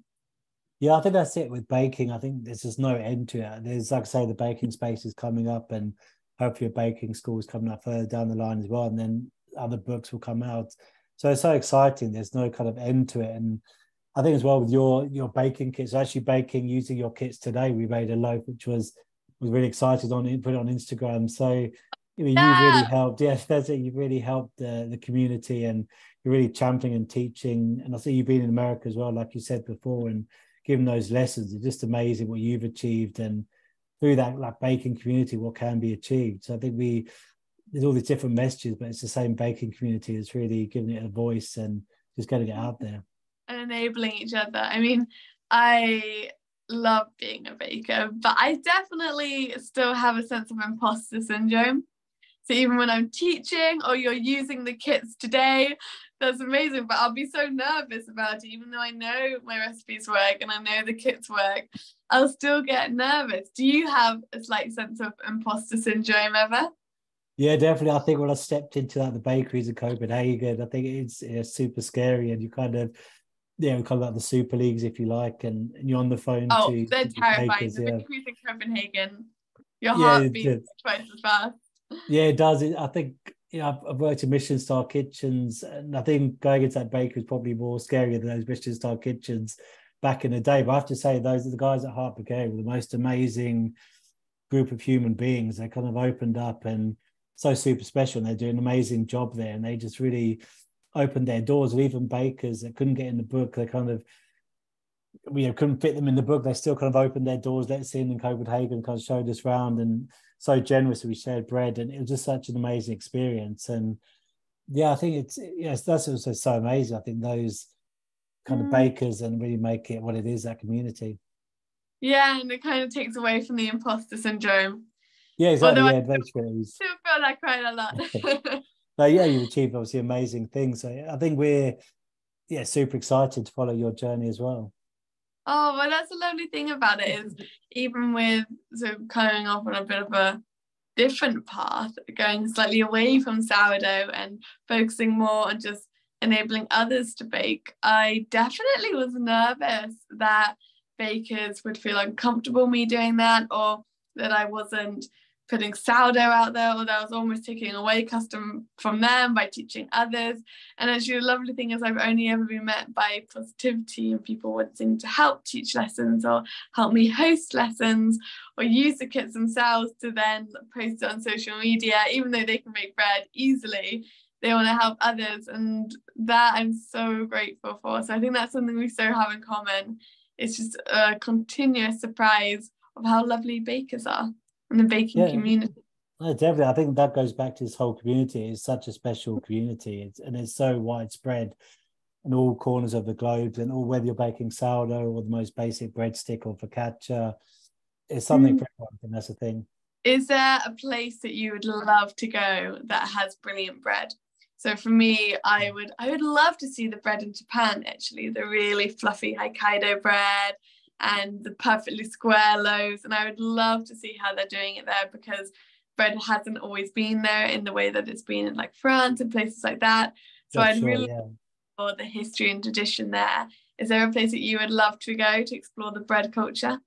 Yeah, I think that's it with baking. I think there's just no end to it. There's, like I say, the baking space is coming up, and hopefully a baking school is coming up further down the line as well, and then other books will come out. So it's so exciting. There's no kind of end to it. And I think as well with your baking kits, actually baking using your kits today, we made a loaf which was really excited on it, put it on Instagram. So I mean, you really helped. Yes, that's it. You've really helped the community, and you're really championing and teaching. And I see you've been in America as well, like you said before, and giving those lessons. It's just amazing what you've achieved, and through that like baking community, what can be achieved. So I think there's all these different messages, but it's the same baking community that's really giving it a voice and just getting it out there. And enabling each other. I mean, I love being a baker, but I definitely still have a sense of imposter syndrome. So even when I'm teaching or you're using the kits today, that's amazing, but I'll be so nervous about it. Even though I know my recipes work and I know the kits work, I'll still get nervous. Do you have a slight sense of imposter syndrome ever? Yeah, definitely. I think when I stepped into the bakeries in Copenhagen, I think it's super scary, and you kind of, we call that the super leagues, if you like, and you're on the phone to they're terrifying. bakers, the bakeries in Copenhagen, your heart beats twice as fast. Yeah, it does. I think, I've worked in Michelin star kitchens, and I think going into that bakery is probably more scarier than those Michelin star kitchens back in the day. But I have to say, those are the guys at Heart Brigade were the most amazing group of human beings. They kind of opened up and so super special, and they're doing an amazing job there, and they just really opened their doors. And even bakers that couldn't get in the book, they kind of, couldn't fit them in the book, they still kind of opened their doors, let us in Copenhagen, kind of showed us around, and so generous. We shared bread, and it was just such an amazing experience. And I think that's also so amazing. I think those kind of bakers and really make it what it is, that community. Yeah, and it kind of takes away from the imposter syndrome. Yeah, exactly. Although Yeah, I adventurers. still feel like quite a lot. But yeah, you've achieved obviously amazing things. So I think we're super excited to follow your journey as well. Oh, well, that's the lovely thing about it is even with sort of coming off on a bit of a different path, going slightly away from sourdough and focusing more on just enabling others to bake, I definitely was nervous that bakers would feel uncomfortable me doing that, or that I wasn't putting sourdough out there, or that I was almost taking away custom from them by teaching others. And actually the lovely thing is I've only ever been met by positivity and people wanting to help teach lessons or help me host lessons or use the kits themselves to then post it on social media. Even though they can make bread easily, they want to help others, and that I'm so grateful for. So I think that's something we so have in common. It's just a continuous surprise of how lovely bakers are and the baking community. No, definitely. I think that goes back to this whole community. It's such a special community, and it's so widespread in all corners of the globe, and all, whether you're baking sourdough or the most basic breadstick or focaccia, it's something for everyone, and that's the thing. Is there a place that you would love to go that has brilliant bread? So for me, I would love to see the bread in Japan, actually, the really fluffy Hokkaido bread and the perfectly square loaves. And I would love to see how they're doing it there, because bread hasn't always been there in the way that it's been in like France and places like that. So I'd really love for the history and tradition there. Is there a place that you would love to go to explore the bread culture?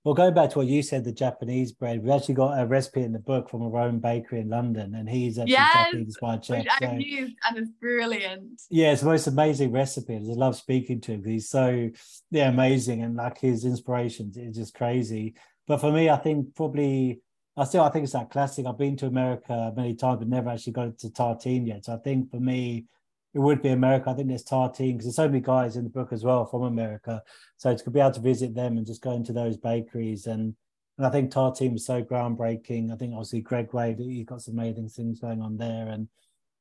Well, going back to what you said, the Japanese bread, we've actually got a recipe in the book from a Roman bakery in London, and he's actually Japanese-inspired chef. Which I've used, and it's brilliant. Yeah, it's the most amazing recipe. I love speaking to him. He's so amazing, and like his inspirations is just crazy. But for me, I think probably I think it's that classic. I've been to America many times, but never actually got to tartine yet. So I think for me, it would be America. I think there's tartine because there's so many guys in the book as well from America. So to be able to visit them and just go into those bakeries, and I think tartine was so groundbreaking. I think obviously Greg Wade, he got some amazing things going on there, and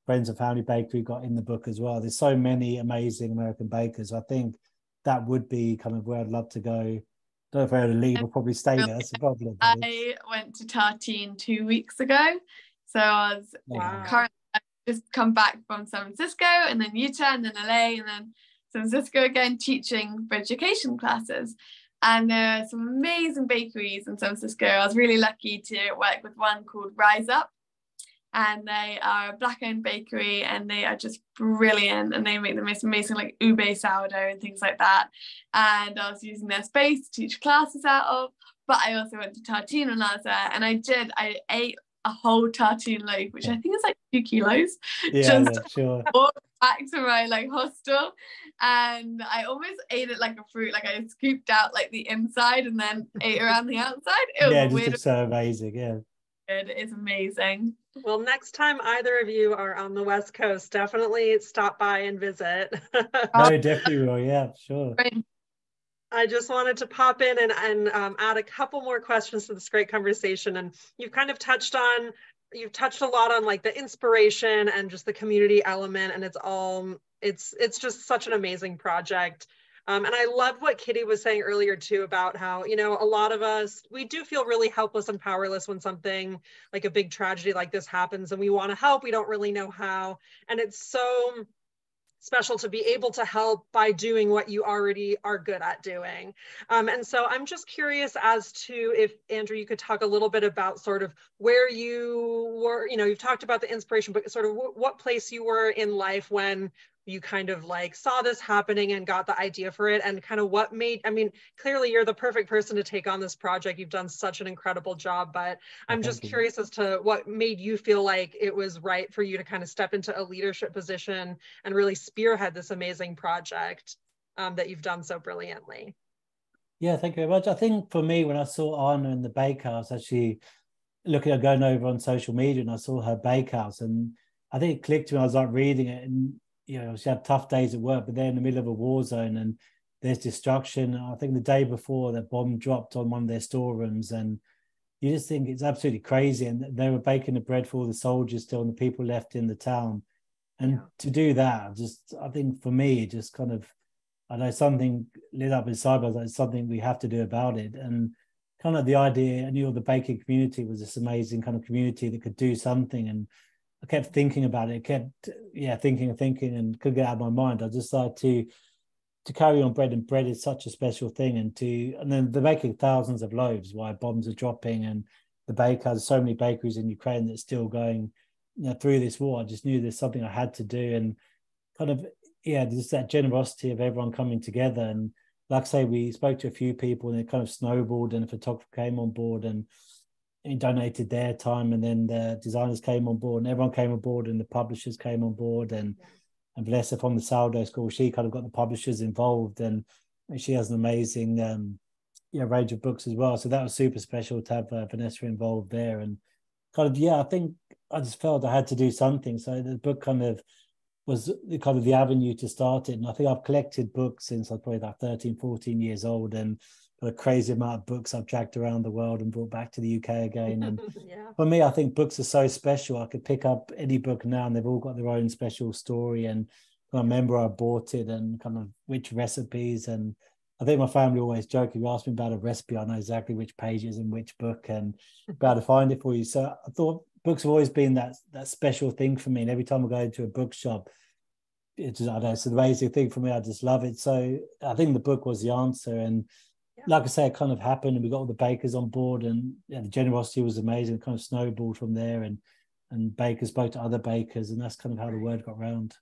Friends of Family Bakery got in the book as well. There's so many amazing American bakers. I think that would be kind of where I'd love to go. Don't know if I had to leave or probably stay there. That's a problem. I went to Tartine 2 weeks ago. So I was currently just come back from San Francisco, and then Utah, and then LA, and then San Francisco again, teaching education classes. And there are some amazing bakeries in San Francisco. I was really lucky to work with one called Rise Up, and they are a Black-owned bakery, and they are just brilliant, and they make the most amazing like ube sourdough and things like that. And I was using their space to teach classes out of, but I also went to Tartine when I was there, and I ate a whole tartine loaf, which I think is like 2 kilos, back to my like hostel, and I almost ate it like a fruit. Like I scooped out like the inside and then ate around the outside. It was just so amazing. It is amazing. Well, next time either of you are on the West Coast, definitely stop by and visit. No, definitely will. Yeah, sure. I just wanted to pop in and add a couple more questions to this great conversation. And you've kind of touched a lot on like the inspiration and just the community element, and it's just such an amazing project. And I love what Kitty was saying earlier too about how, you know, a lot of us, we do feel really helpless and powerless when something like a big tragedy like this happens, and we want to help, we don't really know how. And it's so special to be able to help by doing what you already are good at doing. And so I'm just curious as to if, Andrew, you could talk a little bit about sort of where you were, you know, you've talked about the inspiration, but sort of what place you were in life when you kind of like saw this happening and got the idea for it, and kind of what made, I mean, clearly you're the perfect person to take on this project. You've done such an incredible job, but I'm just curious as to what made you feel like it was right for you to kind of step into a leadership position and really spearhead this amazing project that you've done so brilliantly. Yeah, thank you very much. I think for me, when I saw Anna in the bakehouse, actually going over on social media, and I saw her bakehouse, and I think it clicked to me. I was like reading it, and you know, she had tough days at work, but they're in the middle of a war zone and there's destruction. I think the day before, the bomb dropped on one of their storerooms, and you just think it's absolutely crazy. And they were baking the bread for all the soldiers still and the people left in the town. And to do that, I think for me, it just kind of, I know something lit up inside, but it's something we have to do about it. And kind of the idea, I knew the baking community was this amazing kind of community that could do something, and I kept thinking about it, thinking and couldn't get out of my mind. I just started to carry on bread, and bread is such a special thing, and then they're making thousands of loaves while bombs are dropping, and the bakers, so many bakeries in Ukraine that's still going, through this war. I just knew there's something I had to do, and kind of, just that generosity of everyone coming together. And like I say, we spoke to a few people, and it kind of snowballed, and a photographer came on board and donated their time, and then the designers came on board, and everyone came on board, and the publishers came on board, and Vanessa from the Sourdough School, she kind of got the publishers involved, and she has an amazing range of books as well. So that was super special to have Vanessa involved there, and kind of, I think I just felt I had to do something. So the book kind of was the avenue to start it. And I think I've collected books since I was probably like 13, 14 years old, and got a crazy amount of books I've dragged around the world and brought back to the UK again. And for me, I think books are so special. I could pick up any book now, and they've all got their own special story, and I remember I bought it, and kind of which recipes. And I think my family always joke, if you ask me about a recipe, I know exactly which page is in which book and be able to find it for you. So I thought books have always been that special thing for me. And every time I go into a bookshop, it's an amazing thing for me. I just love it. So I think the book was the answer. And like I say, it kind of happened, and we got all the bakers on board, and the generosity was amazing. It kind of snowballed from there, and bakers spoke to other bakers, and that's kind of how the word got around.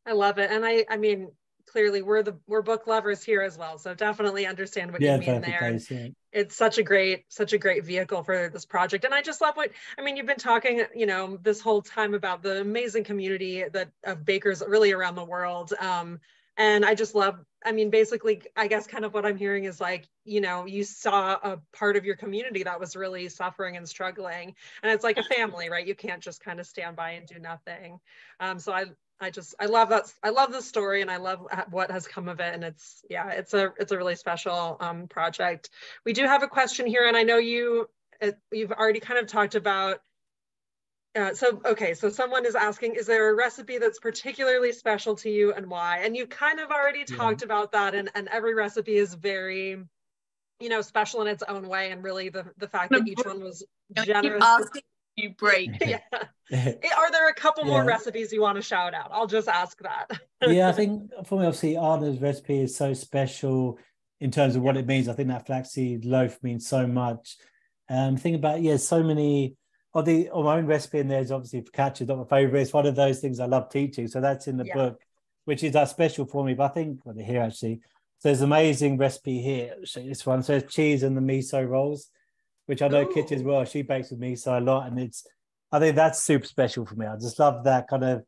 I love it. And I mean, clearly we're book lovers here as well, so definitely understand what you mean there. It's such a great vehicle for this project. And I just love you've been talking this whole time about the amazing community of bakers really around the world, and I just love, basically, I guess kind of what I'm hearing is you saw a part of your community that was really suffering and struggling, and it's like a family, right? You can't just kind of stand by and do nothing. So I love that. I love the story, and I love what has come of it. And it's a really special project. We do have a question here, and I know you've already kind of talked about. So someone is asking, is there a recipe that's particularly special to you, and why? And you kind of already talked about that, and every recipe is very, special in its own way. And really the fact that each one was generous. You break. Are there a couple more recipes you want to shout out? I'll just ask that. I think for me, obviously, Anna's recipe is so special in terms of what it means. I think that flaxseed loaf means so much. Think about, so many of my own recipe in there is obviously focaccia, not my favorite. It's one of those things I love teaching. So that's in the book, which is that special for me. But I think here actually, so there's an amazing recipe here. This one, so it's cheese and the miso rolls, which I know Kitty as well. She bakes with miso a lot, and I think that's super special for me. I just love that kind of,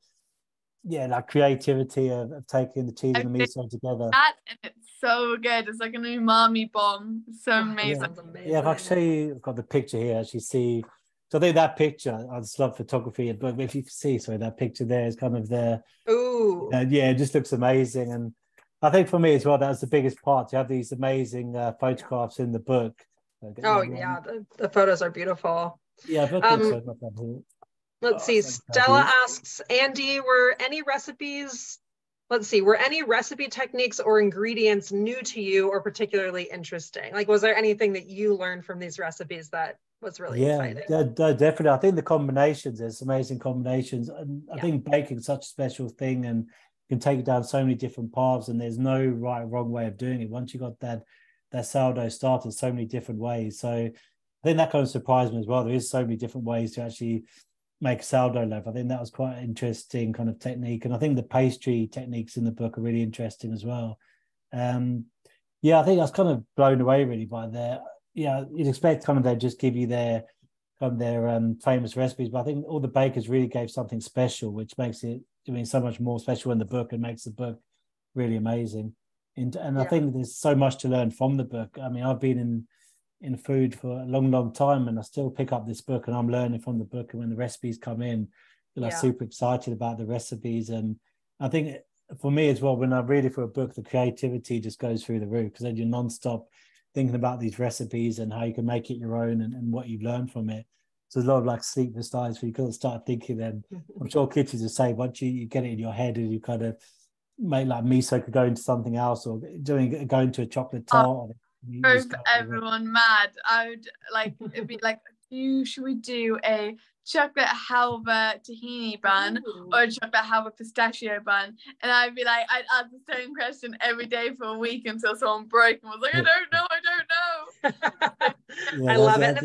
that creativity of taking the cheese and the miso together. And it's so good. It's like an umami bomb. It's so amazing. If I can show you, I've got the picture here. As you see, so I think that picture, I just love photography, but if you can see, that picture there is kind of there. Ooh. It just looks amazing. And I think for me as well, that's the biggest part. You have these amazing photographs in the book. The photos are beautiful. Let's see. Stella asks, Andy, were any recipe techniques or ingredients new to you or particularly interesting? Was there anything that you learned from these recipes that was really exciting? Definitely. I think the combinations, there's amazing combinations. And I think baking is such a special thing, and you can take it down so many different paths, and there's no right or wrong way of doing it. Once you got that sourdough started, so many different ways. So I think that kind of surprised me as well. There is so many different ways to actually make a sourdough loaf. I think that was quite an interesting kind of technique. And I think the pastry techniques in the book are really interesting as well. I think I was kind of blown away really by you'd expect kind of they just give you their famous recipes, but I think all the bakers really gave something special, which makes it so much more special in the book, and makes the book really amazing. And I think there's so much to learn from the book. I've been in food for a long, long time, and I still pick up this book and I'm learning from the book. And when the recipes come in, I'm super excited about the recipes. And I think for me as well, when I read it for a book, the creativity just goes through the roof, because then you're nonstop thinking about these recipes and how you can make it your own, and what you've learned from it. So there's a lot of sleepless nights where you kind of start thinking. Then I'm sure Kitty's the same. Once you get it in your head and you kind of make miso could go into something else, or go into a chocolate tart. drove everyone mad. I would like, it'd be like, should we do a chocolate halva tahini bun or a chocolate halva pistachio bun? And I'd be like, I'd ask the same question every day for a week until someone broke and was like, I don't know. I love it.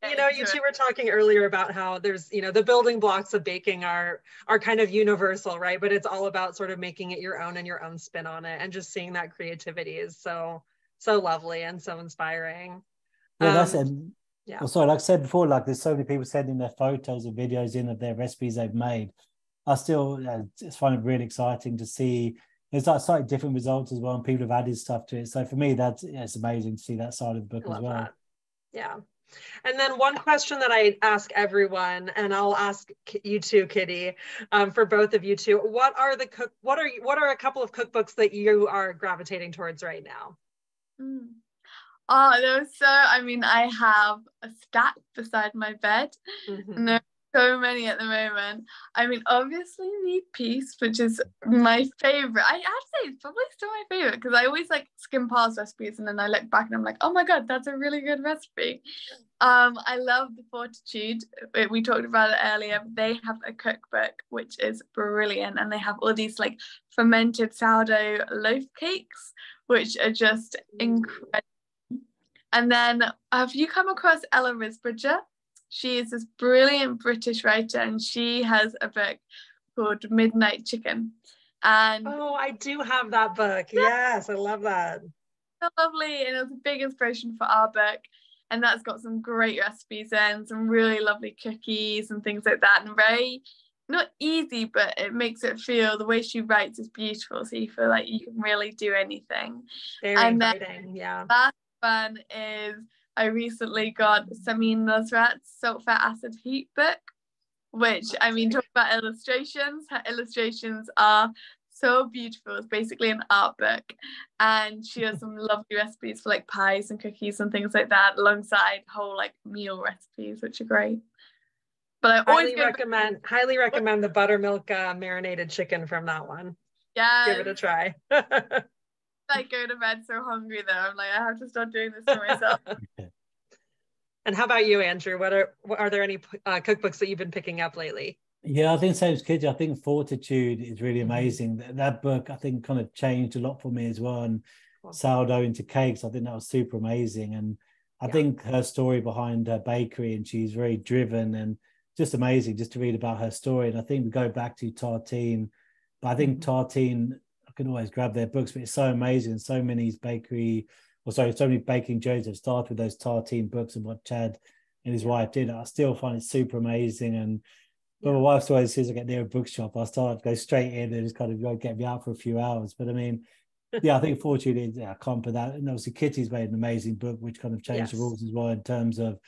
You know, you two were talking earlier about how there's, you know, the building blocks of baking are kind of universal, right? But it's all about sort of making it your own and your own spin on it, and just seeing that creativity is so lovely and so inspiring. Yeah, that's it. Yeah. Well, sorry, like I said before, like there's so many people sending their photos and videos in of their recipes they've made. I still it's find it really exciting to see. There's like slightly different results as well, and people have added stuff to it. So for me, it's amazing to see that side of the book as well. That. Yeah. And then one question that I ask everyone, and I'll ask you too, Kitty, for both of you too. What are a couple of cookbooks that you are gravitating towards right now? Oh, I mean, I have a stack beside my bed, and there are so many at the moment. I mean, obviously Knead Peace, which is my favorite. I have to say it's probably still my favorite, because I always like skim past recipes and then I look back and I'm like, oh my god, that's a really good recipe. I love the Fortitude. We talked about it earlier. They have a cookbook which is brilliant, and they have all these like fermented sourdough loaf cakes which are just incredible. And then have you come across Ella Risbridger? She is this brilliant British writer, and she has a book called Midnight Chicken. And I do have that book. Yes, I love that. So lovely, and it was a big inspiration for our book. And that's got some great recipes in, some really lovely cookies and things like that, and very not easy, but it makes it feel, the way she writes is beautiful, so you feel like you can really do anything. Very inviting. Yeah. Last one is, I recently got Samin Nosrat's Salt, Fat, Acid, Heat book, which, I mean, talk about illustrations. Her illustrations are so beautiful. It's basically an art book, and she has some lovely recipes for like pies and cookies and things like that, alongside whole like meal recipes, which are great. But I always highly recommend the buttermilk marinated chicken from that one. Yeah, give it a try. I go to bed so hungry though. I'm like, I have to start doing this for myself. And how about you, Andrew? Are there any cookbooks that you've been picking up lately? Yeah, I think same as Kitty. I think Fortitude is really amazing. That book, I think, kind of changed a lot for me as well. And sourdough into cakes, I think that was super amazing. And I think her story behind her bakery, and she's very driven and just amazing just to read about her story. And I think we go back to Tartine, but I think Tartine, I can always grab their books, but it's so amazing. So many baking journeys have started with those Tartine books, and what Chad and his wife did. I still find it super amazing. And but my wife's always, as soon as I get near a bookshop, I start to go straight in and just kind of get me out for a few hours. But I mean, yeah, I think Fortune is, I can't put that. And obviously Kitty's made an amazing book, which kind of changed the rules as well in terms of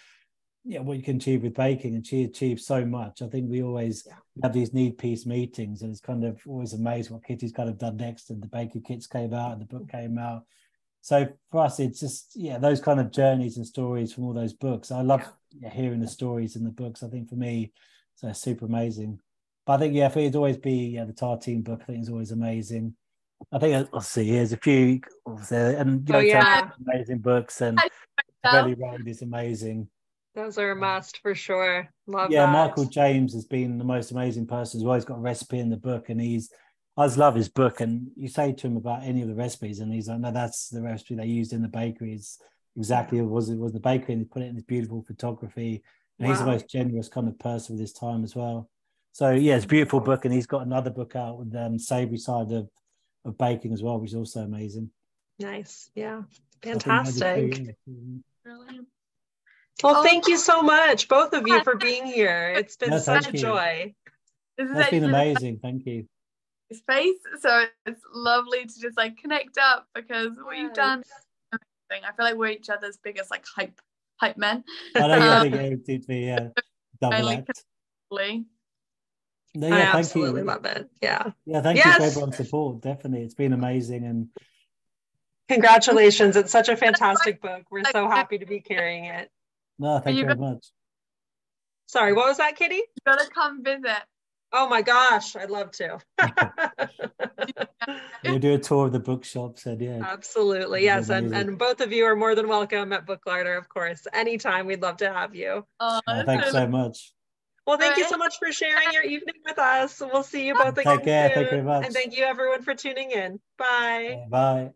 what you can achieve with baking. And she achieved so much. I think we always have these Knead Peace meetings, and it's kind of always amazing what Kitty's kind of done next. And the baking kits came out and the book came out. So for us, it's just, those kind of journeys and stories from all those books. I love hearing the stories in the books. I think for me, so super amazing. But I think, for it'd always be the Tartine book. I think is always amazing. I think I'll see. Here's a few, and amazing books, and Belly Road is amazing. Those are a must for sure. Love that. Michael James has been the most amazing person as well. He's got a recipe in the book, and I just love his book. And you say to him about any of the recipes, and he's like, no, that's the recipe they used in the bakery. It's exactly it was the bakery, and he put it in this beautiful photography. And he's the most generous kind of person with his time as well. So it's a beautiful book, and he's got another book out with savoury side of baking as well, which is also amazing. Nice, fantastic. Brilliant. Well, thank you so much, both of you, for being here. It's been such a joy. That's been amazing. Thank you. Space, so it's lovely to just like connect up, because what you've done, I feel like we're each other's biggest like hype men. I know it did be double act. I absolutely love it. Thank you for everyone's support. Definitely, it's been amazing, and congratulations. It's such a fantastic book. We're so happy to be carrying it. No, thank you very much. Sorry, what was that, Kitty? You gotta come visit. Oh my gosh, I'd love to. We'll do a tour of the bookshops, and yeah. Absolutely, yes. And both of you are more than welcome at Book Larder, of course. Anytime, we'd love to have you. Oh, Thanks so much. Well, thank you so much for sharing your evening with us. We'll see you both again Take care. soon. Thank you very much. And thank you everyone for tuning in. Bye. Bye.